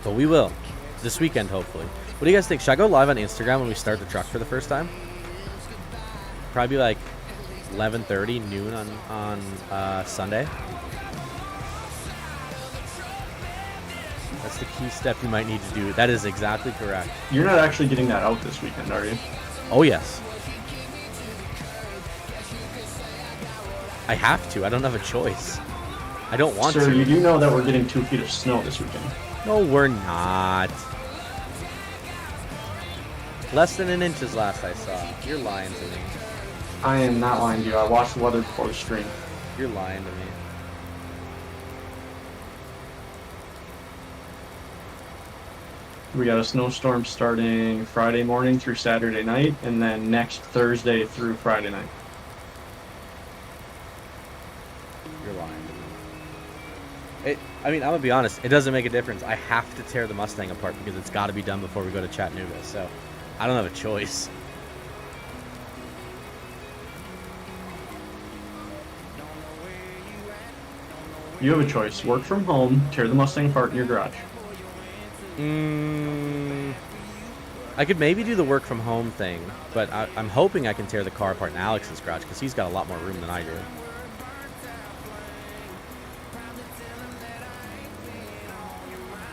But we will. This weekend, hopefully. What do you guys think? Should I go live on Instagram when we start the truck for the first time? Probably like 11:30, noon on Sunday. That's the key step you might need to do. That is exactly correct. You're not actually getting that out this weekend, are you? Oh, yes. I have to. I don't have a choice. I don't want Sir, to. you do know that we're getting 2 feet of snow this weekend. No, we're not. Less than an inch is last I saw. You're lying to me. I am not lying to you. I watched the weather before the stream. You're lying to me. We got a snowstorm starting Friday morning through Saturday night, and then next Thursday through Friday night. You're lying to me. I mean, I'm gonna be honest. It doesn't make a difference. I have to tear the Mustang apart because it's got to be done before we go to Chattanooga. So, I don't have a choice. You have a choice. Work from home, tear the Mustang apart in your garage. I could maybe do the work from home thing, but I'm hoping I can tear the car apart in Alex's garage because he's got a lot more room than I do.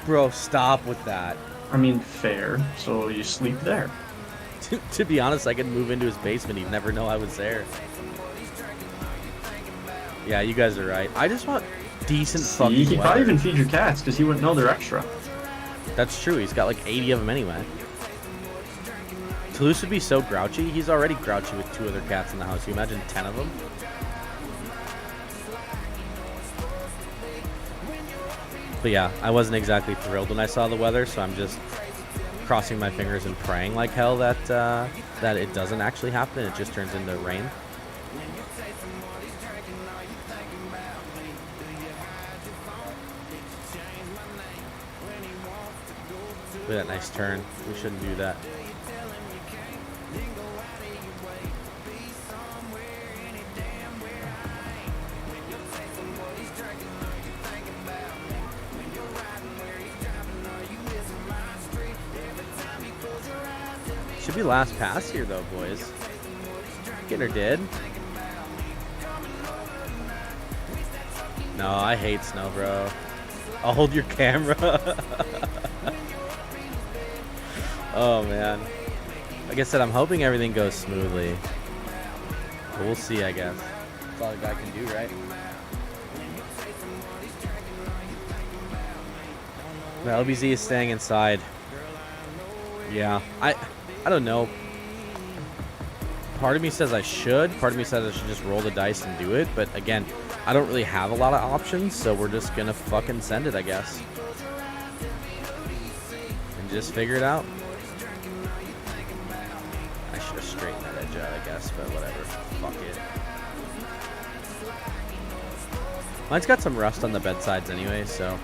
Bro, stop with that. I mean, fair. So you sleep there. To be honest, I could move into his basement. He'd never know I was there. Yeah, you guys are right. I just want decent fucking He'd weather. probably even feed your cats because he wouldn't know they're extra. That's true. He's got like 80 of them anyway. Toulouse would be so grouchy. He's already grouchy with 2 other cats in the house. You imagine 10 of them? But yeah, I wasn't exactly thrilled when I saw the weather, so I'm just crossing my fingers and praying like hell that that it doesn't actually happen. It just turns into rain. Look at that nice turn. We shouldn't do that. Should be last pass here, though, boys. Getting her did. No, I hate snow, bro. I'll hold your camera. Oh, man. Like I said, I'm hoping everything goes smoothly. But we'll see, I guess. That's all a guy can do, right? The LBZ is staying inside. Yeah, I don't know. Part of me says I should. Part of me says I should just roll the dice and do it. But again, I don't really have a lot of options, so we're just gonna fucking send it, I guess. And just figure it out. I should have straightened that edge out, I guess, but whatever. Fuck it. Mine's got some rust on the bedsides anyway, so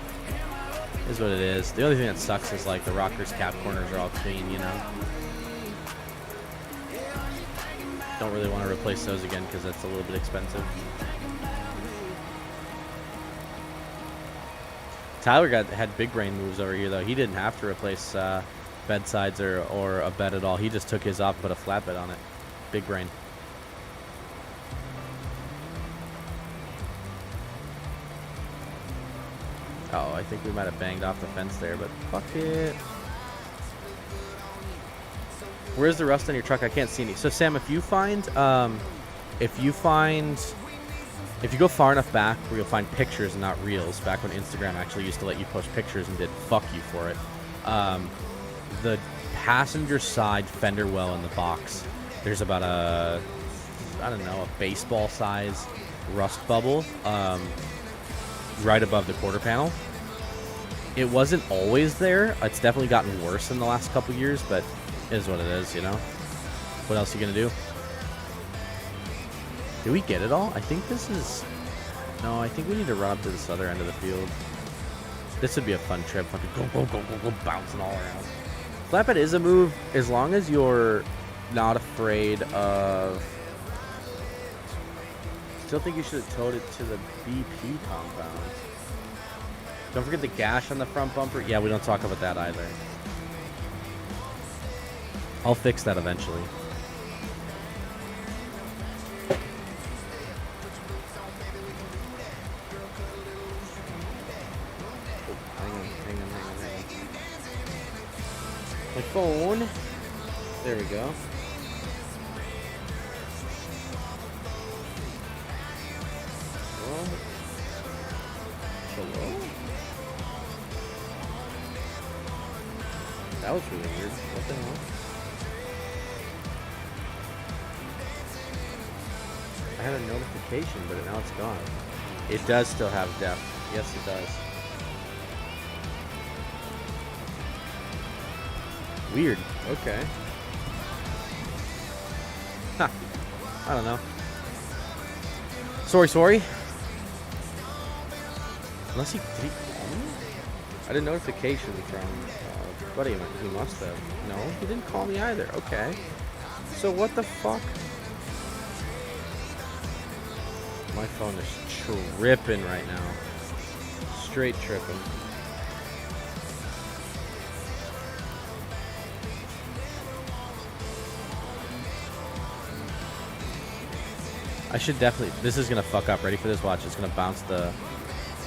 is what it is. The only thing that sucks is like the rockers cap corners are all clean, you know. Don't really want to replace those again because that's a little bit expensive. Tyler had big brain moves over here though. He didn't have to replace bedsides or a bed at all. He just took his off and put a flatbed on it. Big brain. Oh, I think we might have banged off the fence there, but fuck it. Where's the rust on your truck? I can't see any. So Sam, if you go far enough back where you'll find pictures and not reels, back when Instagram actually used to let you post pictures and did fuck you for it, the passenger side fender well in the box, there's about a baseball size rust bubble right above the quarter panel. It wasn't always there. It's definitely gotten worse in the last couple years, but it is what it is, you know? What else are you gonna do? Did we get it all? I think this is... No, I think we need to run up to this other end of the field. This would be a fun trip. Fucking go, bouncing all around. Flatbed is a move as long as you're not afraid of... Still think you should have towed it to the BP compound. Don't forget the gash on the front bumper. Yeah, we don't talk about that either. I'll fix that eventually. Hang on. My phone. There we go. Hello? That was really weird. What the hell? I had a notification, but now it's gone. It does still have depth. Yes, it does. Weird. Okay. Huh. I don't know. Sorry. Unless did he call me? I had a notification from buddy. He must have. No, he didn't call me either. Okay. So what the fuck? My phone is tripping right now. Straight tripping. I should definitely... This is going to fuck up. Ready for this? Watch. It's going to bounce the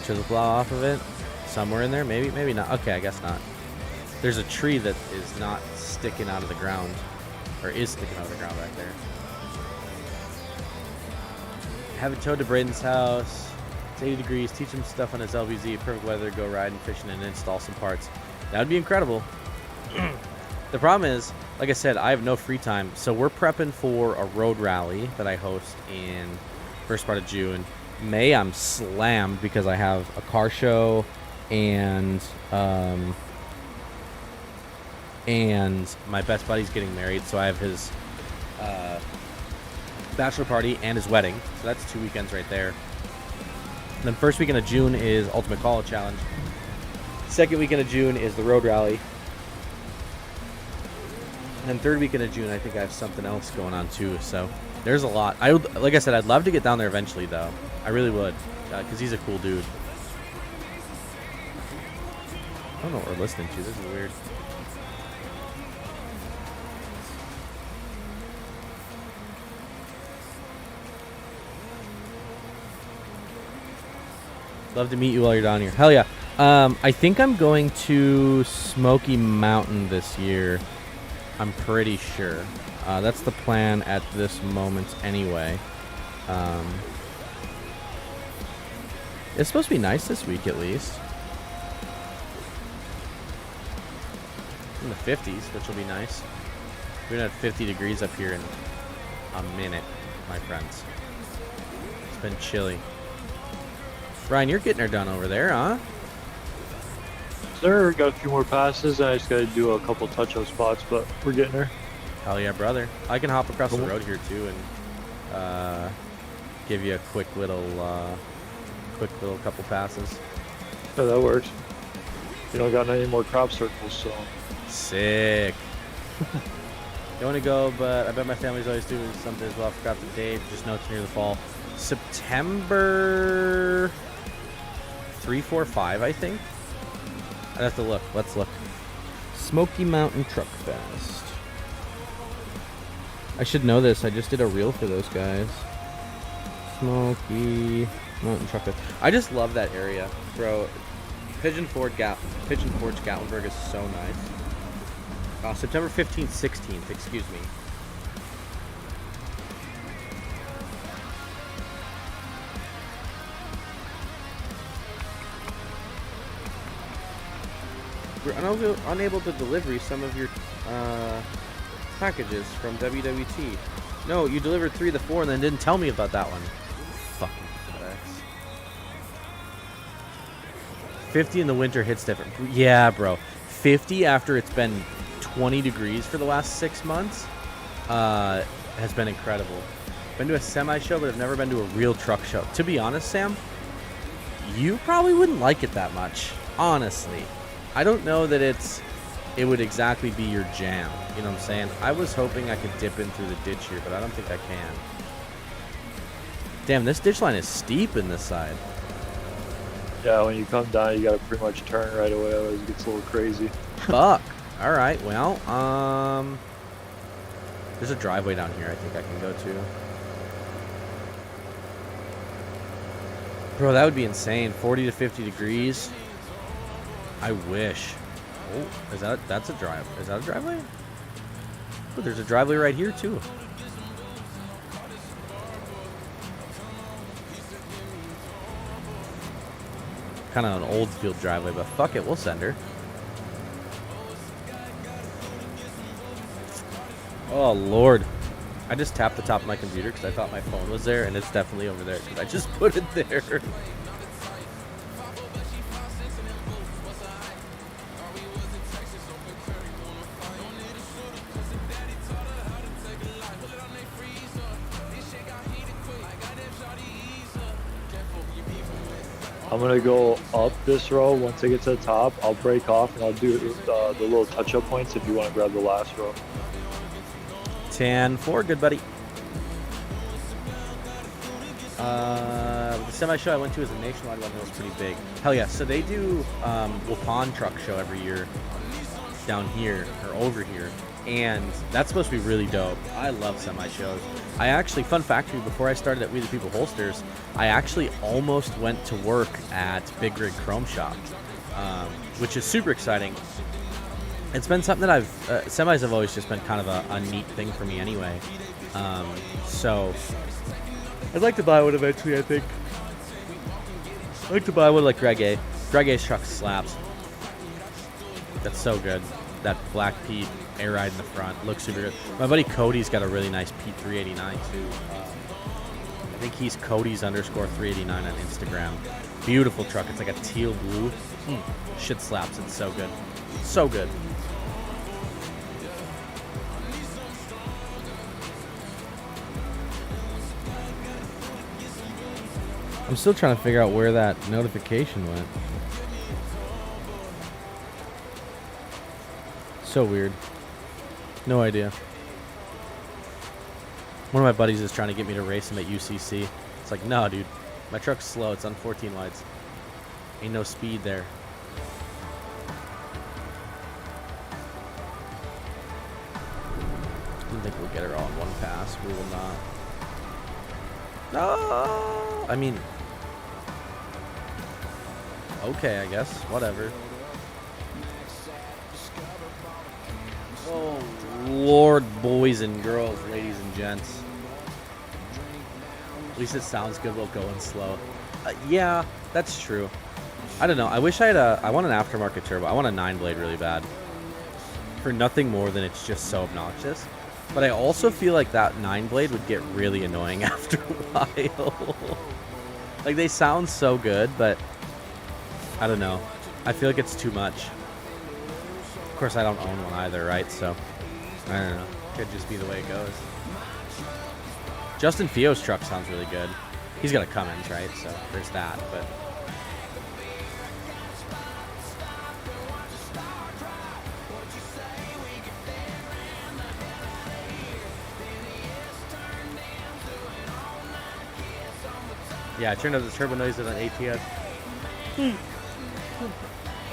chisel plow off of it. Somewhere in there. Maybe, maybe not. Okay, I guess not. There's a tree that is not sticking out of the ground. Or is sticking out of the ground right there. Have it towed to Braden's house. It's 80 degrees. Teach him stuff on his LBZ. Perfect weather. Go riding, fishing, and install some parts. That would be incredible. The problem is, like I said, I have no free time. So we're prepping for a road rally that I host in first part of June. May, I'm slammed because I have a car show and my best buddy's getting married. So I have his bachelor party and his wedding. So that's 2 weekends right there. And then first weekend of June is Ultimate Call Challenge. Second weekend of June is the road rally. And then third weekend of June, I think I have something else going on too. So there's a lot. Like I said, I'd love to get down there eventually, though. I really would, because he's a cool dude. I don't know what we're listening to. This is weird. Love to meet you while you're down here. Hell yeah. I think I'm going to Smoky Mountain this year. I'm pretty sure. That's the plan at this moment anyway. It's supposed to be nice this week at least. In the 50s, which will be nice. We're gonna have 50 degrees up here in a minute, my friends. It's been chilly. Ryan, you're getting her done over there, huh? Sir, got a few more passes. I just got to do a couple touch-up spots, but we're getting there. Hell yeah, brother. I can hop across the Cool. road here too and give you a quick little couple passes. Yeah, that works. You don't got any more crop circles, so. Sick. Don't want to go, but I bet my family's always doing something as well. I forgot the date. Just know it's near the fall. September 3, 4, 5, I think. I'd have to look. Let's look. Smoky Mountain Truck Fest. I should know this. I just did a reel for those guys. Smoky Mountain Truck Fest. I just love that area, bro. Pigeon Forge Gatlinburg is so nice. September 15th, 16th, excuse me. We're unable to deliver some of your packages from WWT. No, you delivered 3 of the 4 and then didn't tell me about that one. Fucking FedEx. 50 in the winter hits different. Yeah, bro. 50 after it's been 20 degrees for the last 6 months has been incredible. Been to a semi show, but I've never been to a real truck show. To be honest, Sam, you probably wouldn't like it that much. Honestly, I don't know that it would exactly be your jam. You know what I'm saying? I was hoping I could dip in through the ditch here, but I don't think I can. Damn, this ditch line is steep in this side. Yeah, when you come down, you gotta pretty much turn right away, otherwise it gets a little crazy. Fuck. All right. Well, there's a driveway down here I think I can go to. Bro, that would be insane. 40 to 50 degrees. I wish. Oh, that's a drive. Is that a driveway? Oh, there's a driveway right here too. Kind of an old field driveway, but fuck it, we'll send her. Oh Lord, I just tapped the top of my computer because I thought my phone was there, and it's definitely over there because I just put it there. I'm gonna go up this row. Once I get to the top, I'll break off and I'll do the little touch-up points if you want to grab the last row. 10-4, good buddy. The semi show I went to is a nationwide one that was pretty big. Hell yeah! So they do Waupun Truck Show every year down here or over here, and that's supposed to be really dope. I love semi shows. I actually, fun fact for you, before I started at We the People Holsters, I actually almost went to work at Big Rig Chrome Shop, which is super exciting. It's been something that I've semis have always just been kind of a neat thing for me anyway. So I'd like to buy one eventually. I think I'd like to buy one like Greg A. Greg A's truck slaps. That's so good. That black Pete air ride in the front looks super good. My buddy Cody's got a really nice Pete 389 too. I think he's Cody's _389 on Instagram. Beautiful truck. It's like a teal blue. Shit slaps. It's so good. So good. I'm still trying to figure out where that notification went. So weird. No idea. One of my buddies is trying to get me to race him at UCC. It's like, no, dude. My truck's slow. It's on 14 wides. Ain't no speed there. I don't think we'll get her all in one pass. We will not. No! I mean, Okay, I guess. Whatever. Oh, Lord, boys and girls, ladies and gents. At least it sounds good while going slow. Yeah, that's true. I don't know. I wish I had I want an aftermarket turbo. I want a 9-blade really bad. For nothing more than it's just so obnoxious. But I also feel like that 9-blade would get really annoying after a while. Like, they sound so good, but I don't know. I feel like it's too much. Of course, I don't own one either, right? So, I don't know. Could just be the way it goes. Justin Fio's truck sounds really good. He's got a Cummins, right? So, there's that, but... Yeah, I turned up the turbo noise on ATS.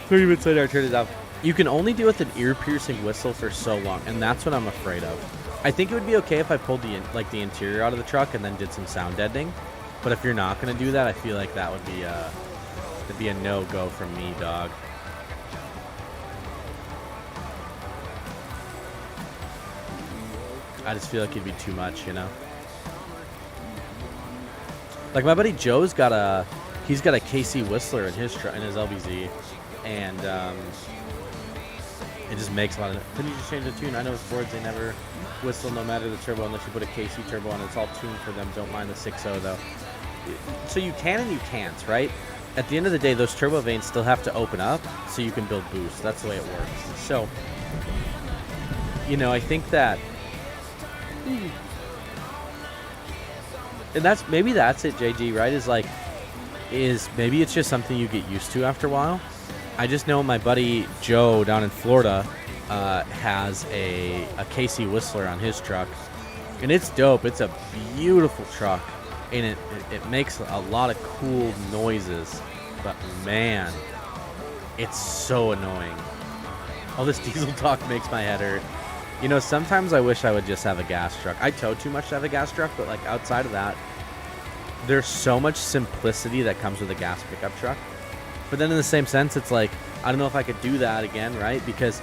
30 minutes later, I turned it off. You can only deal with an ear-piercing whistle for so long, and that's what I'm afraid of. I think it would be okay if I pulled the interior out of the truck and then did some sound deadening. But if you're not going to do that, I feel like that would be a no-go from me, dog. I just feel like it'd be too much, you know? Like, my buddy Joe's got a KC Whistler in his LBZ, and it just makes a lot of... Couldn't you just change the tune? I know with Fords, they never whistle no matter the turbo unless you put a KC turbo on. It's all tuned for them. Don't mind the 6.0, though. So you can and you can't, right? At the end of the day, those turbo vanes still have to open up so you can build boost. That's the way it works. So, you know, I think that... And maybe that's it, JG, right? Maybe it's just something you get used to after a while. I just know my buddy Joe down in Florida has a KC Whistler on his truck, and it's dope. It's a beautiful truck, and it makes a lot of cool noises. But man, it's so annoying. All this diesel talk makes my head hurt. You know, sometimes I wish I would just have a gas truck. I tow too much to have a gas truck, but like outside of that, there's so much simplicity that comes with a gas pickup truck. But then in the same sense, it's like, I don't know if I could do that again, right? Because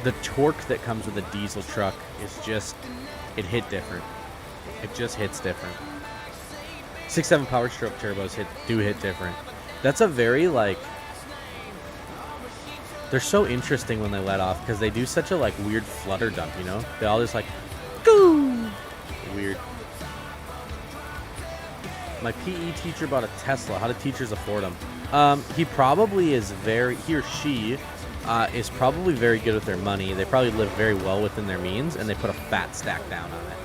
the torque that comes with a diesel truck is just, it hit different. It just hits different. 6.7 Power Stroke turbos do hit different. That's a very like, they're so interesting when they let off because they do such a like weird flutter dump, you know? They all just like, goo! Weird. My PE teacher bought a Tesla. How do teachers afford them? He or she is probably very good with their money. They probably live very well within their means, and they put a fat stack down on it.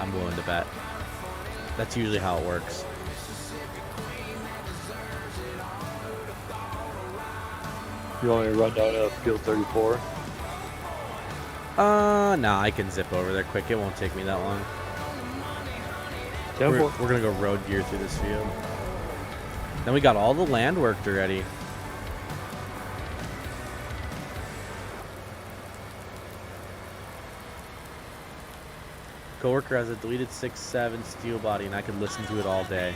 I'm willing to bet. That's usually how it works. You want me to run down to field 34? Nah, I can zip over there quick. It won't take me that long. We're gonna go road gear through this field. Then we got all the land worked already. Coworker has a deleted 6.7 steel body, and I could listen to it all day.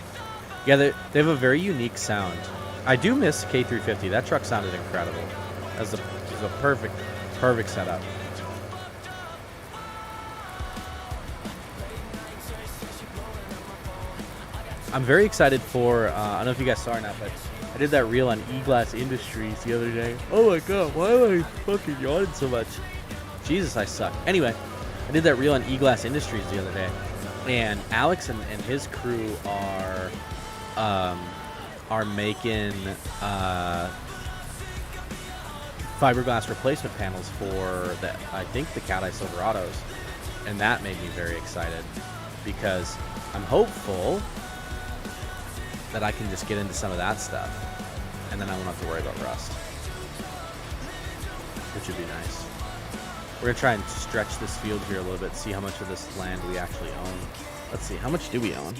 Yeah, they have a very unique sound. I do miss K350. That truck sounded incredible. That's a perfect setup. I'm very excited for, I don't know if you guys saw or not, but I did that reel on E-Glass Industries the other day. Oh my god, why am I fucking yawning so much? Jesus, I suck. Anyway, I did that reel on E-Glass Industries the other day, and Alex and his crew are making fiberglass replacement panels for I think the Cat Eye Silverados, and that made me very excited because I'm hopeful that I can just get into some of that stuff, and then I won't have to worry about rust, which would be nice. We're gonna try and stretch this field here a little bit, see how much of this land we actually own. Let's see, how much do we own?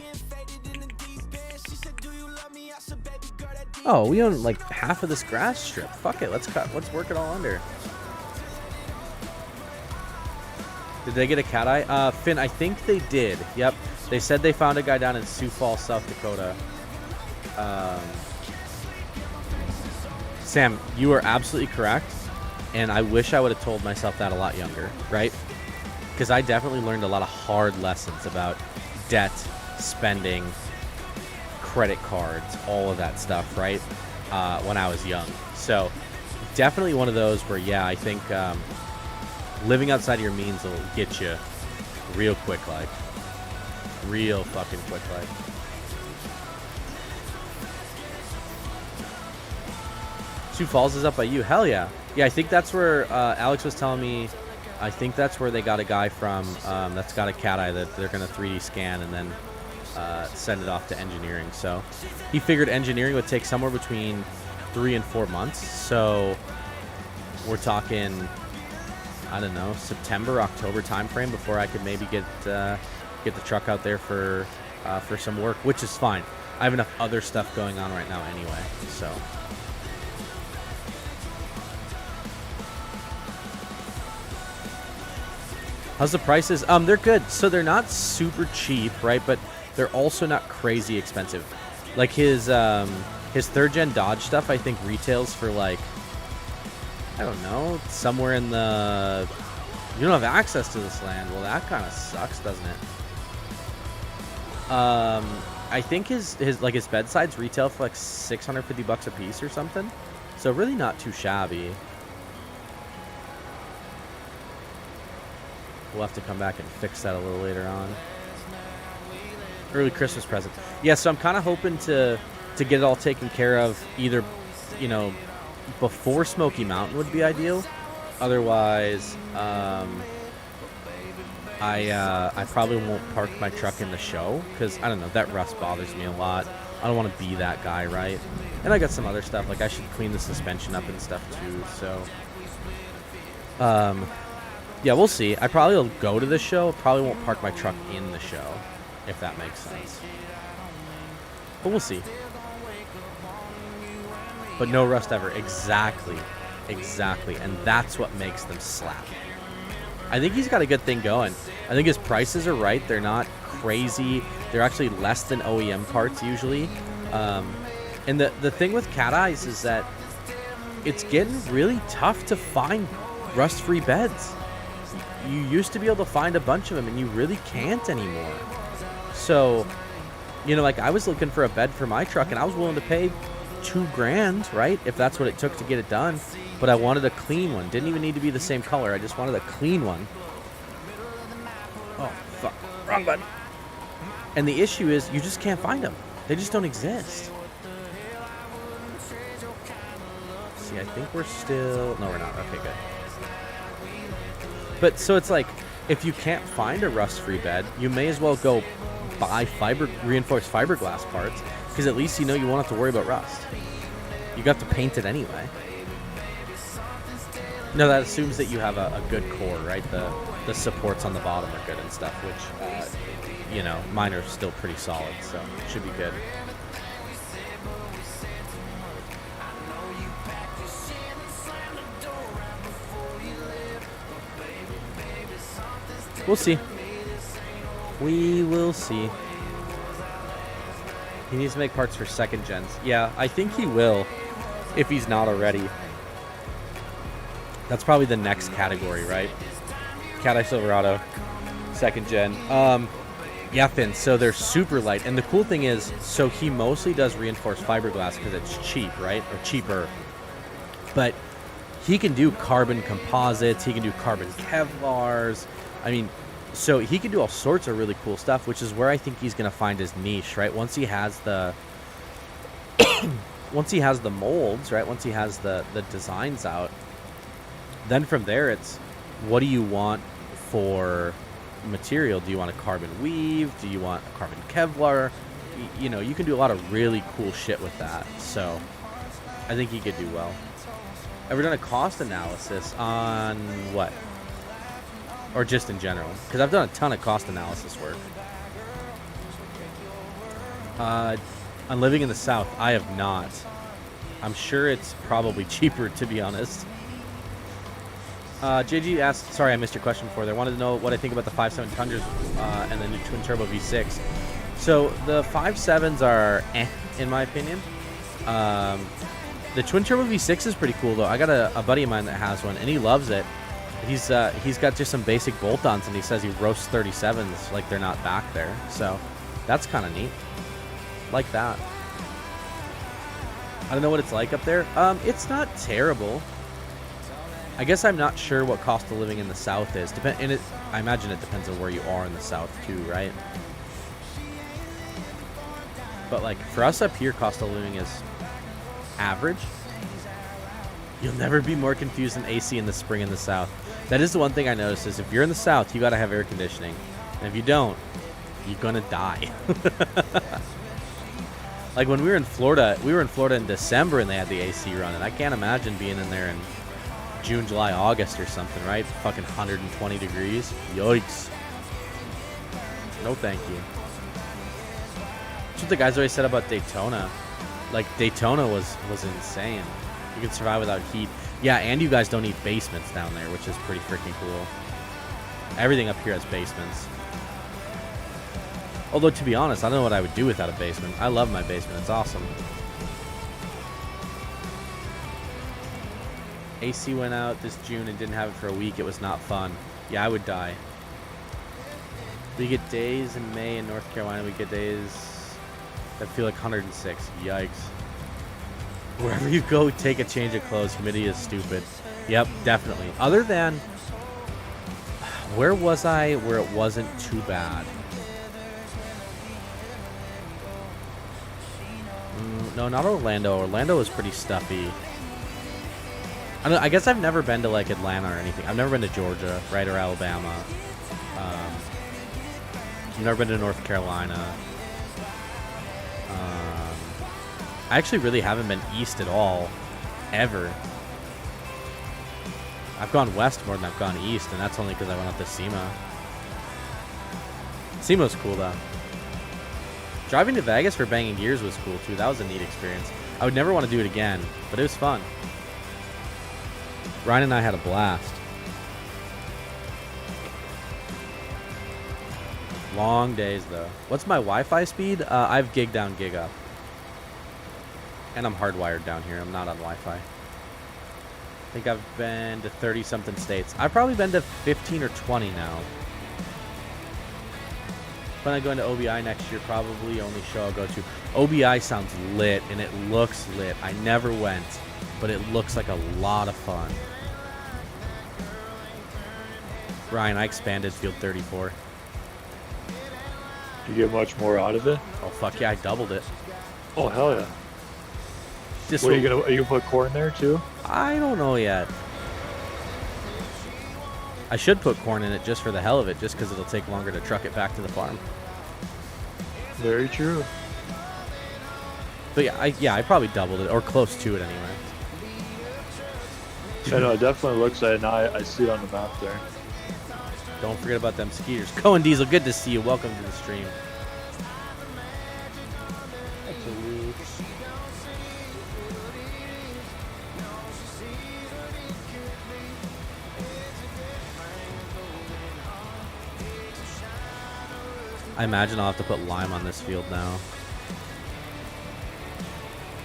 Oh, we own like half of this grass strip. Fuck it, let's work it all under. Did they get a Cat Eye? Finn, I think they did. Yep, they said they found a guy down in Sioux Falls, South Dakota. Sam, you are absolutely correct, and I wish I would have told myself that a lot younger, right? Because I definitely learned a lot of hard lessons about debt, spending, credit cards, all of that stuff, right? When I was young. So definitely one of those where, yeah, I think living outside of your means will get you real quick, like real fucking quick, like. Sioux Falls is up by you. Hell yeah. Yeah, I think that's where Alex was telling me. I think that's where they got a guy from that's got a cat eye that they're going to 3D scan and then send it off to engineering. So he figured engineering would take somewhere between 3 and 4 months. So we're talking, I don't know, September, October timeframe before I could maybe get the truck out there for some work, which is fine. I have enough other stuff going on right now anyway. So. How's the prices? They're good. So they're not super cheap, right? But they're also not crazy expensive. Like his 3rd gen Dodge stuff, I think retails for like, I don't know, somewhere in the. You don't have access to this land. Well, that kind of sucks, doesn't it? I think his bedsides retail for like $650 a piece or something. So really not too shabby. We'll have to come back and fix that a little later on. Early Christmas present. Yeah, so I'm kind of hoping to get it all taken care of either, before Smoky Mountain would be ideal. Otherwise, I probably won't park my truck in the show because, I don't know, that rust bothers me a lot. I don't want to be that guy, right? And I got some other stuff. Like, I should clean the suspension up and stuff, too. So, yeah, we'll see. I probably will go to the show. Probably won't park my truck in the show, if that makes sense. But we'll see. But no rust ever. Exactly. And that's what makes them slap. I think he's got a good thing going. I think his prices are right. They're not crazy. They're actually less than OEM parts usually. And the thing with Cat Eyes is that it's getting really tough to find rust-free beds. You used to be able to find a bunch of them, and you really can't anymore. So, like I was looking for a bed for my truck, and I was willing to pay $2,000, right? If that's what it took to get it done. But I wanted a clean one. Didn't even need to be the same color. I just wanted a clean one. Oh, fuck. Wrong button. And the issue is, you just can't find them. They just don't exist. See, I think we're still... No, we're not. Okay, good. But so it's like, if you can't find a rust-free bed, you may as well go buy reinforced fiberglass parts, because at least you won't have to worry about rust. You got to paint it anyway. No, that assumes that you have a good core, right? The supports on the bottom are good and stuff, which, mine are still pretty solid, so it should be good. We'll see. We will see. He needs to make parts for 2nd gens. Yeah, I think he will, if he's not already. That's probably the next category, right? Cat Eye Silverado, 2nd gen. Yeah, Finn, so they're super light. And the cool thing is, so he mostly does reinforced fiberglass because it's cheap, right? Or cheaper. But he can do carbon composites. He can do carbon Kevlars. I mean, so he can do all sorts of really cool stuff, which is where I think he's going to find his niche, right? Once he has the molds, right? Once he has the designs out, then from there it's, what do you want for material? Do you want a carbon weave? Do you want a carbon Kevlar? You can do a lot of really cool shit with that. So I think he could do well. Ever done a cost analysis on what? Or just in general? Because I've done a ton of cost analysis work. On living in the South, I have not. I'm sure it's probably cheaper, to be honest. JG asked, sorry I missed your question before. They wanted to know what I think about the 5.7 Tundras and the new twin turbo V6. So the 5.7s are in my opinion. The Twin Turbo V6 is pretty cool though. I got a buddy of mine that has one, and he loves it. He's got just some basic bolt-ons, and he says he roasts 37s like they're not back there. So that's kind of neat. Like that. I don't know what it's like up there. It's not terrible. I guess I'm not sure what cost of living in the South is. I imagine it depends on where you are in the South too, right? But like for us up here, cost of living is average. You'll never be more confused than AC in the spring in the South. That is the one thing I noticed is if you're in the South, you gotta have air conditioning, and if you don't, you're gonna die. Like when we were in Florida in December and they had the AC running. I can't imagine being in there in June, July, August or something, right? Fucking 120 degrees. Yikes. No thank you. That's what the guys always said about Daytona. Like Daytona was insane. You can survive without heat. Yeah, and you guys don't need basements down there, which is pretty freaking cool. Everything up here has basements. Although, to be honest, I don't know what I would do without a basement. I love my basement. It's awesome. AC went out this June and didn't have it for a week. It was not fun. Yeah, I would die. We get days in May in North Carolina. We get days that feel like 106. Yikes. Wherever you go, take a change of clothes. Humidity is stupid. Yep, definitely. Other than, where was I where it wasn't too bad? No, not Orlando. Orlando was pretty stuffy. I guess I've never been to like Atlanta or anything. I've never been to Georgia, right, or Alabama. I've never been to North Carolina. I actually really haven't been east at all, ever. I've gone west more than I've gone east, and that's only because I went up to SEMA. SEMA's cool though. Driving to Vegas for banging gears was cool too. That was a neat experience. I would never want to do it again, but it was fun. Ryan and I had a blast. Long days though. What's my Wi-Fi speed? I've gig down, gig up. And I'm hardwired down here. I'm not on Wi-Fi. I think I've been to 30-something states. I've probably been to 15 or 20 now. When I go into OBI next year, probably only show I'll go to. OBI sounds lit, and it looks lit. I never went, but it looks like a lot of fun. Ryan, I expanded Field 34. You get much more out of it? Oh, fuck yeah, I doubled it. Oh, hell yeah. Just What, are you gonna put corn there too? I don't know yet. I should put corn in it just for the hell of it, just because it'll take longer to truck it back to the farm. Very true. But yeah, I probably doubled it, or close to it anyway. I know, it definitely looks like it. Now I see it on the map there. Don't forget about them skeeters. Cohen Diesel, good to see you. Welcome to the stream. I imagine I'll have to put lime on this field now.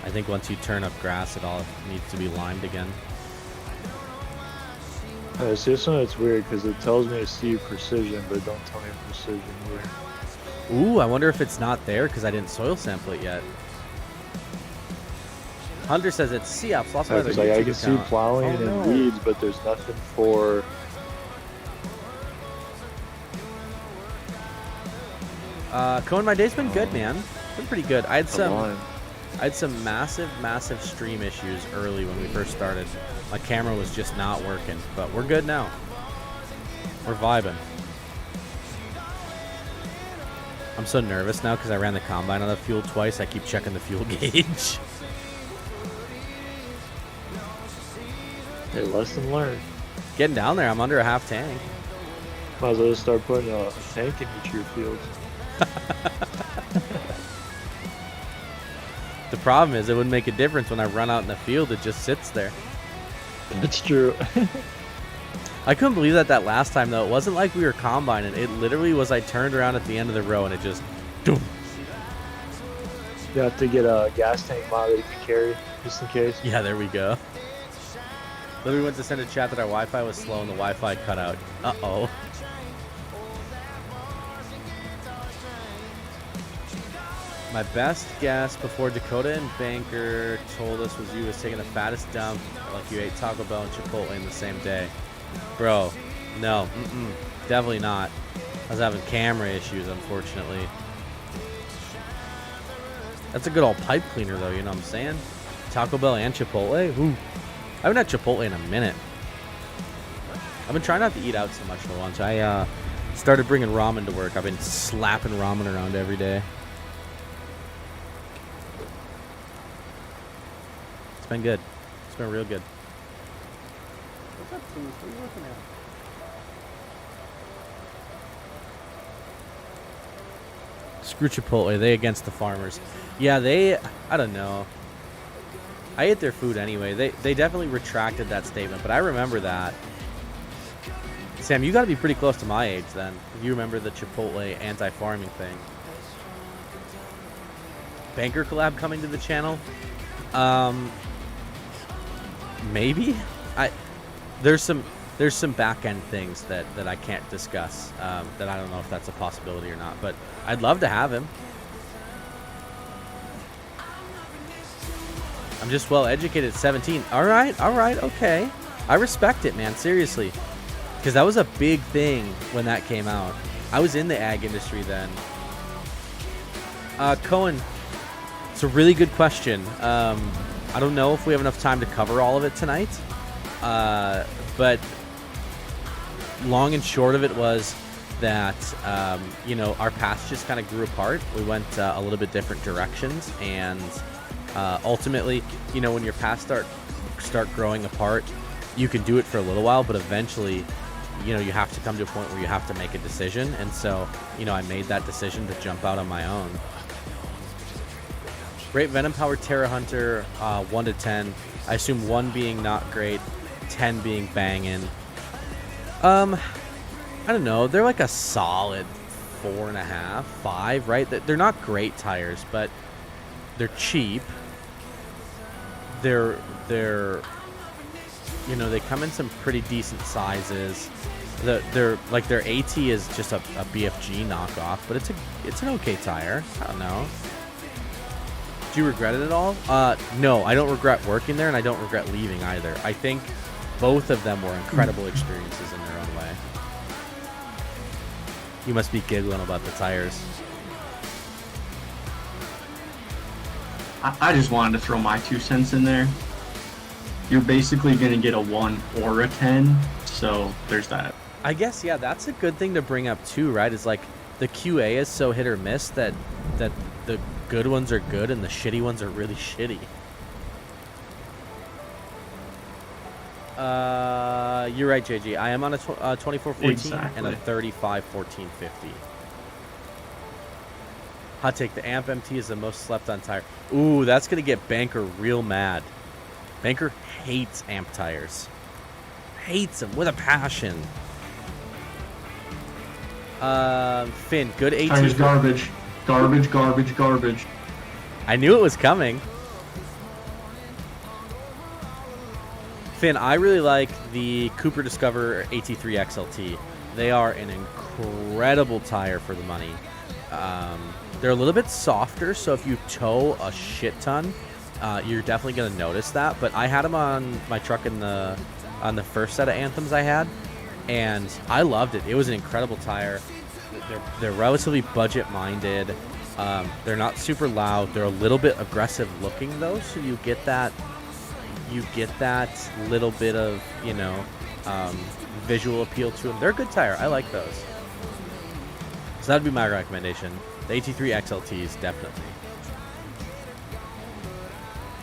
I think once you turn up grass, it all needs to be limed again. See, this one it's weird because it tells me to see precision, but it don't tell me precision here. Ooh, I wonder if it's not there because I didn't soil sample it yet. Hunter says it's Seops. Lost weather. Like, I YouTube can see account. plowing Oh, no. and weeds, but there's nothing for. Cohen, my day's been good, man. Been pretty good. I Line. had some massive stream issues early when we first started. My camera was just not working, but we're good now. We're vibing. I'm so nervous now because I ran the combine on the fuel twice. I keep checking the fuel gauge. Hey, lesson learned. Getting down there, I'm under a half tank. Might as well just start putting a tank in each of your fields. The problem is it wouldn't make a difference when I run out in the field. It just sits there. That's true. I couldn't believe that last time, though. It wasn't like we were combining. It literally was I turned around at the end of the row and it just... Doom. You have to get a gas tank mod that you can carry. just in case. Yeah, there we go. Literally went to send a chat that our Wi-Fi was slow and the Wi-Fi cut out. Uh-oh. My best guess before Dakota and Banker told us was you was taking the fattest dump like you ate Taco Bell and Chipotle in the same day. Bro, no. Definitely not. I was having camera issues, unfortunately. That's a good old pipe cleaner, though, you know what I'm saying? Taco Bell and Chipotle? Ooh. I haven't had Chipotle in a minute. I've been trying not to eat out so much for lunch. I started bringing ramen to work. I've been slapping ramen around every day. It's been good. It's been real good. What's up, Tooth? What are you looking at? Screw Chipotle. They against the farmers. Yeah, I don't know. I ate their food anyway. They definitely retracted that statement, but I remember that. Sam, you got to be pretty close to my age then, if you remember the Chipotle anti-farming thing. Banker collab coming to the channel? Maybe? There's some back end things that I can't discuss. That I don't know if that's a possibility or not, but I'd love to have him. I'm just well educated at 17. All right, okay. I respect it, man. Seriously, because that was a big thing when that came out. I was in the ag industry then. Cohen, it's a really good question. I don't know if we have enough time to cover all of it tonight, but long and short of it was that our paths just kind of grew apart. We went a little bit different directions, and ultimately, when your paths start growing apart, you can do it for a little while, but eventually, you have to come to a point where you have to make a decision. And so, I made that decision to jump out on my own. Great Venom Power Terra Hunter, 1 to 10. I assume 1 being not great, 10 being banging. I don't know. They're like a solid 4.5, 5, right? They're not great tires, but they're cheap. They're they come in some pretty decent sizes. Their AT is just a BFG knockoff, but it's an okay tire. I don't know. Do you regret it at all? No, I don't regret working there, and I don't regret leaving either. I think both of them were incredible experiences in their own way. You must be giggling about the tires. I just wanted to throw my 2 cents in there. You're basically going to get a 1 or a 10, so there's that. I guess, yeah, that's a good thing to bring up too, right? Is like the QA is so hit or miss that the good ones are good and the shitty ones are really shitty. You're right, JG. I am on a 2414 Exactly. and a 351450. Hot take, the Amp MT is the most slept on tire. Ooh, that's going to get Banker real mad. Banker hates Amp tires. Hates them with a passion. Finn, good AT. Tires garbage. Garbage. I knew it was coming. Finn, I really like the Cooper Discover AT3 XLT. They are an incredible tire for the money. They're a little bit softer, so if you tow a shit ton, you're definitely going to notice that. But I had them on my truck on the first set of Anthems I had, and I loved it. It was an incredible tire. They're relatively budget-minded. They're not super loud. They're a little bit aggressive looking though, so you get that little bit of visual appeal to them. They're a good tire. I like those. So that'd be my recommendation. The AT3 XLTs, definitely.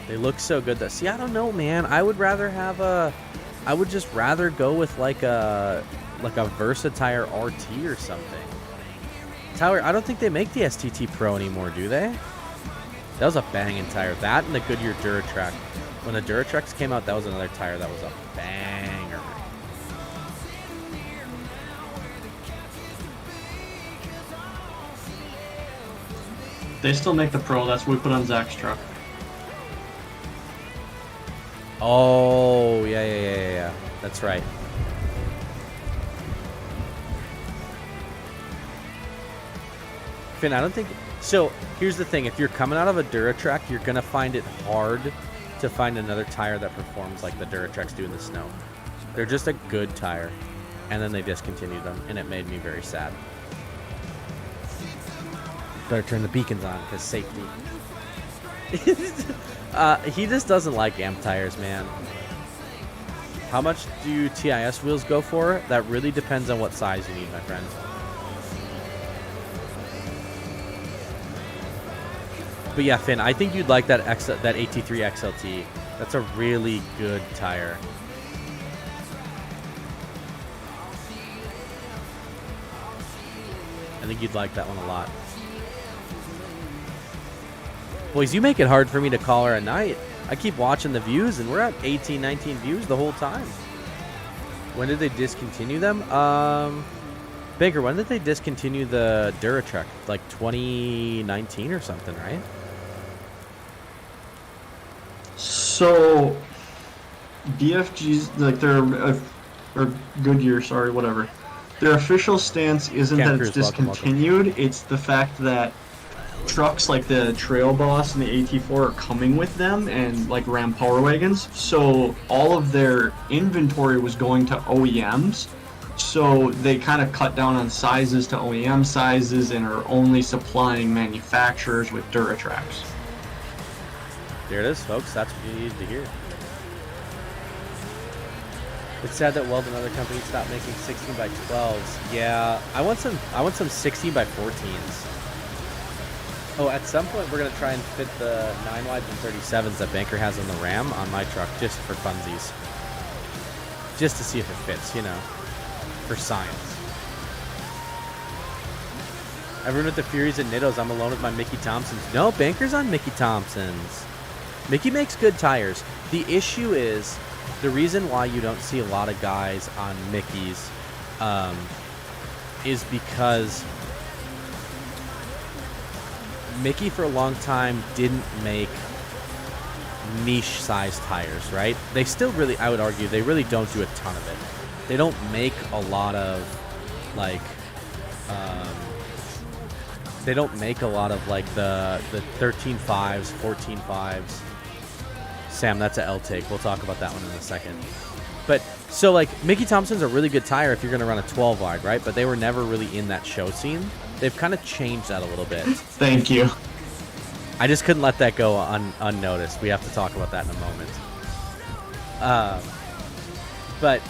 They look so good though. See, I don't know, man. I would just rather go with like a Versatire RT or something. Tyler, I don't think they make the STT Pro anymore, do they? That was a banging tire. That and the Goodyear Duratrack. When the Duratracks came out, that was another tire that was a banger. They still make the Pro. That's what we put on Zach's truck. Oh, yeah. That's right. Finn, I don't think... So, here's the thing. If you're coming out of a Duratrack, you're going to find it hard to find another tire that performs like the Duratracks do in the snow. They're just a good tire. And then they discontinued them, and it made me very sad. Better turn the beacons on, because safety. He just doesn't like amp tires, man. How much do TIS wheels go for? That really depends on what size you need, my friend. But yeah, Finn, I think you'd like that that AT3 XLT. That's a really good tire. I think you'd like that one a lot. Boys, you make it hard for me to call her a night. I keep watching the views, and we're at 18, 19 views the whole time. When did they discontinue them? Baker, when did they discontinue the Duratrack? Like 2019 or something, right? So, DFG's, like, or Goodyear, sorry, whatever. Their official stance isn't Camp that Cruise, it's welcome. discontinued, it's the fact that trucks like the Trail Boss and the AT4 are coming with them, and like Ram Power Wagons, so all of their inventory was going to OEMs, so they kind of cut down on sizes to OEM sizes and are only supplying manufacturers with Duratracks. There it is, folks. That's what you needed to hear. It's sad that Weld and other companies stopped making 16 by 12s. Yeah, I want some 16 by 14s. Oh, at some point we're gonna try and fit the 9 wides and 37s that Banker has on the Ram on my truck, just for funsies, just to see if it fits, you know, for science. Everyone with the Furies and Nittos, I'm alone with my Mickey Thompsons. No, Banker's on Mickey Thompsons. Mickey makes good tires. The issue is, the reason why you don't see a lot of guys on Mickey's is because Mickey for a long time didn't make niche sized tires, right? They still really, I would argue, they really don't do a ton of it. They don't make a lot of like they don't make a lot of like the 13.5s, 14.5s. Sam, that's a L take. We'll talk about that one in a second. But so like Mickey Thompson's a really good tire if you're going to run a 12 wide, right? But they were never really in that show scene. They've kind of changed that a little bit. Thank you. I just couldn't let that go unnoticed. We have to talk about that in a moment. But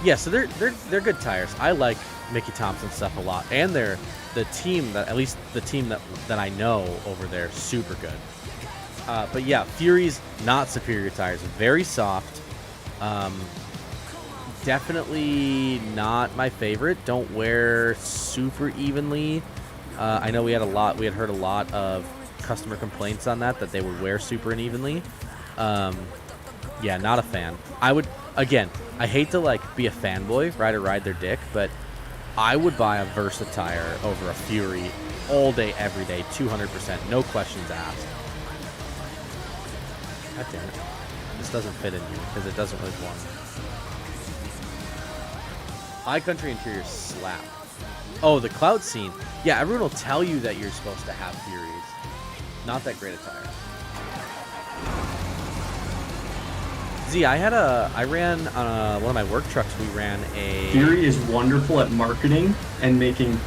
yeah, so they're good tires. I like Mickey Thompson stuff a lot, and they're the team that, at least the team that I know over there, super good. But yeah, Fury's not superior tires. Very soft. Definitely not my favorite. Don't wear super evenly. I know we had heard a lot of customer complaints on that they would wear super unevenly. Yeah, not a fan. I hate to like be a fanboy, ride their dick, but I would buy a Versa tire over a Fury all day, every day, 200%, no questions asked. God damn it. This doesn't fit in here because it doesn't really form. High Country interior slap. Oh, the Cloud Scene. Yeah, everyone will tell you that you're supposed to have Furies. Not that great a tire. Z, I ran on one of my work trucks. We ran a Fury is wonderful at marketing and making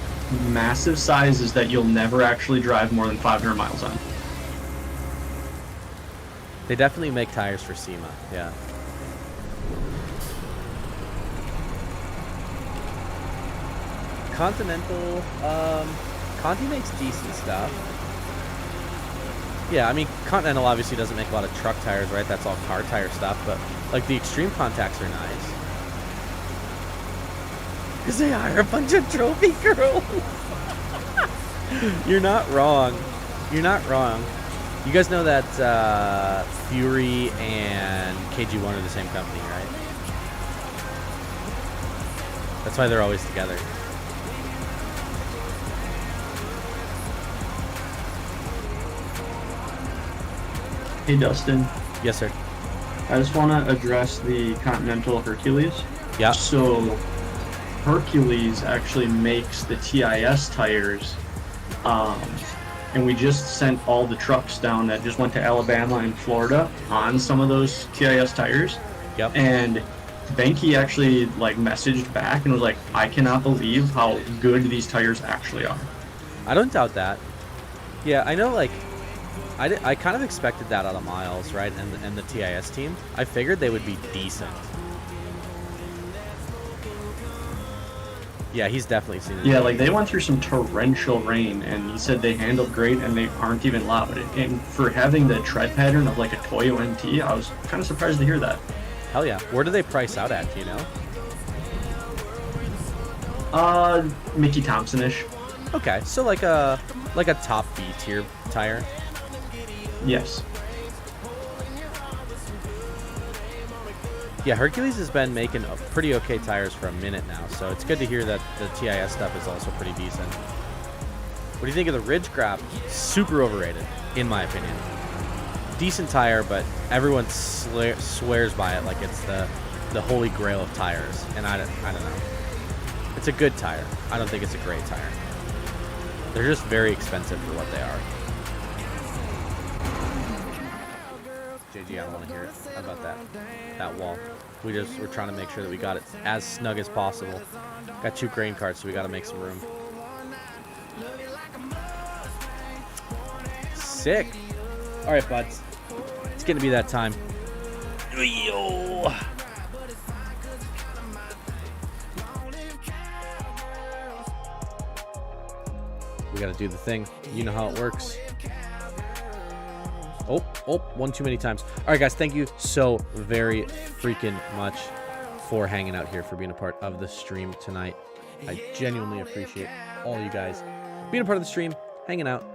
massive sizes that you'll never actually drive more than 500 miles on. They definitely make tires for SEMA, yeah. Continental, Conti makes decent stuff. Yeah, I mean, Continental obviously doesn't make a lot of truck tires, right? That's all car tire stuff, but like the Extreme contacts are nice. Because they hire a bunch of trophy girls. You're not wrong. You're not wrong. You guys know that Fury and KG1 are the same company, right? That's why they're always together. Hey Dustin, Yes, sir. I just want to address the Continental Hercules. Yeah. So, Hercules actually makes the TIS tires, and we just sent all the trucks down that just went to Alabama and Florida on some of those TIS tires. Yep. And Benke actually like messaged back and was like, "I cannot believe how good these tires actually are." I don't doubt that. Yeah, I know, like, I kind of expected that out of Miles, right? And the TIS team. I figured they would be decent. Yeah, he's definitely seen it. Yeah, like they went through some torrential rain, and he said they handled great, and they aren't even loud. And for having the tread pattern of like a Toyo MT, I was kind of surprised to hear that. Hell yeah. Where do they price out at, do you know? Mickey Thompson-ish. Okay, so like a top B tier tire. Yes. Yeah, Hercules has been making pretty okay tires for a minute now, so it's good to hear that the TIS stuff is also pretty decent. What do you think of the Ridge Grab? Super overrated, in my opinion. Decent tire, but everyone swears by it like it's the holy grail of tires, and I don't know. It's a good tire. I don't think it's a great tire. They're just very expensive for what they are. JG, I don't want to hear it about that wall. We're trying to make sure that we got it as snug as possible. Got 2 grain carts, so we got to make some room. Sick. All right, buds. It's gonna be that time. Yo. We gotta do the thing. You know how it works. Oh, one too many times. All right, guys, thank you so very freaking much for hanging out here, for being a part of the stream tonight. I genuinely appreciate all you guys being a part of the stream, hanging out,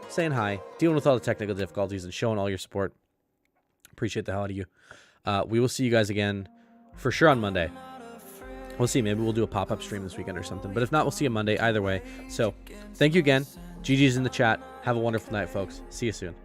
saying hi, dealing with all the technical difficulties, and showing all your support. Appreciate the hell out of you. We will see you guys again for sure on Monday. We'll see. Maybe we'll do a pop-up stream this weekend or something. But if not, we'll see you Monday either way. So thank you again. GG's in the chat. Have a wonderful night, folks. See you soon.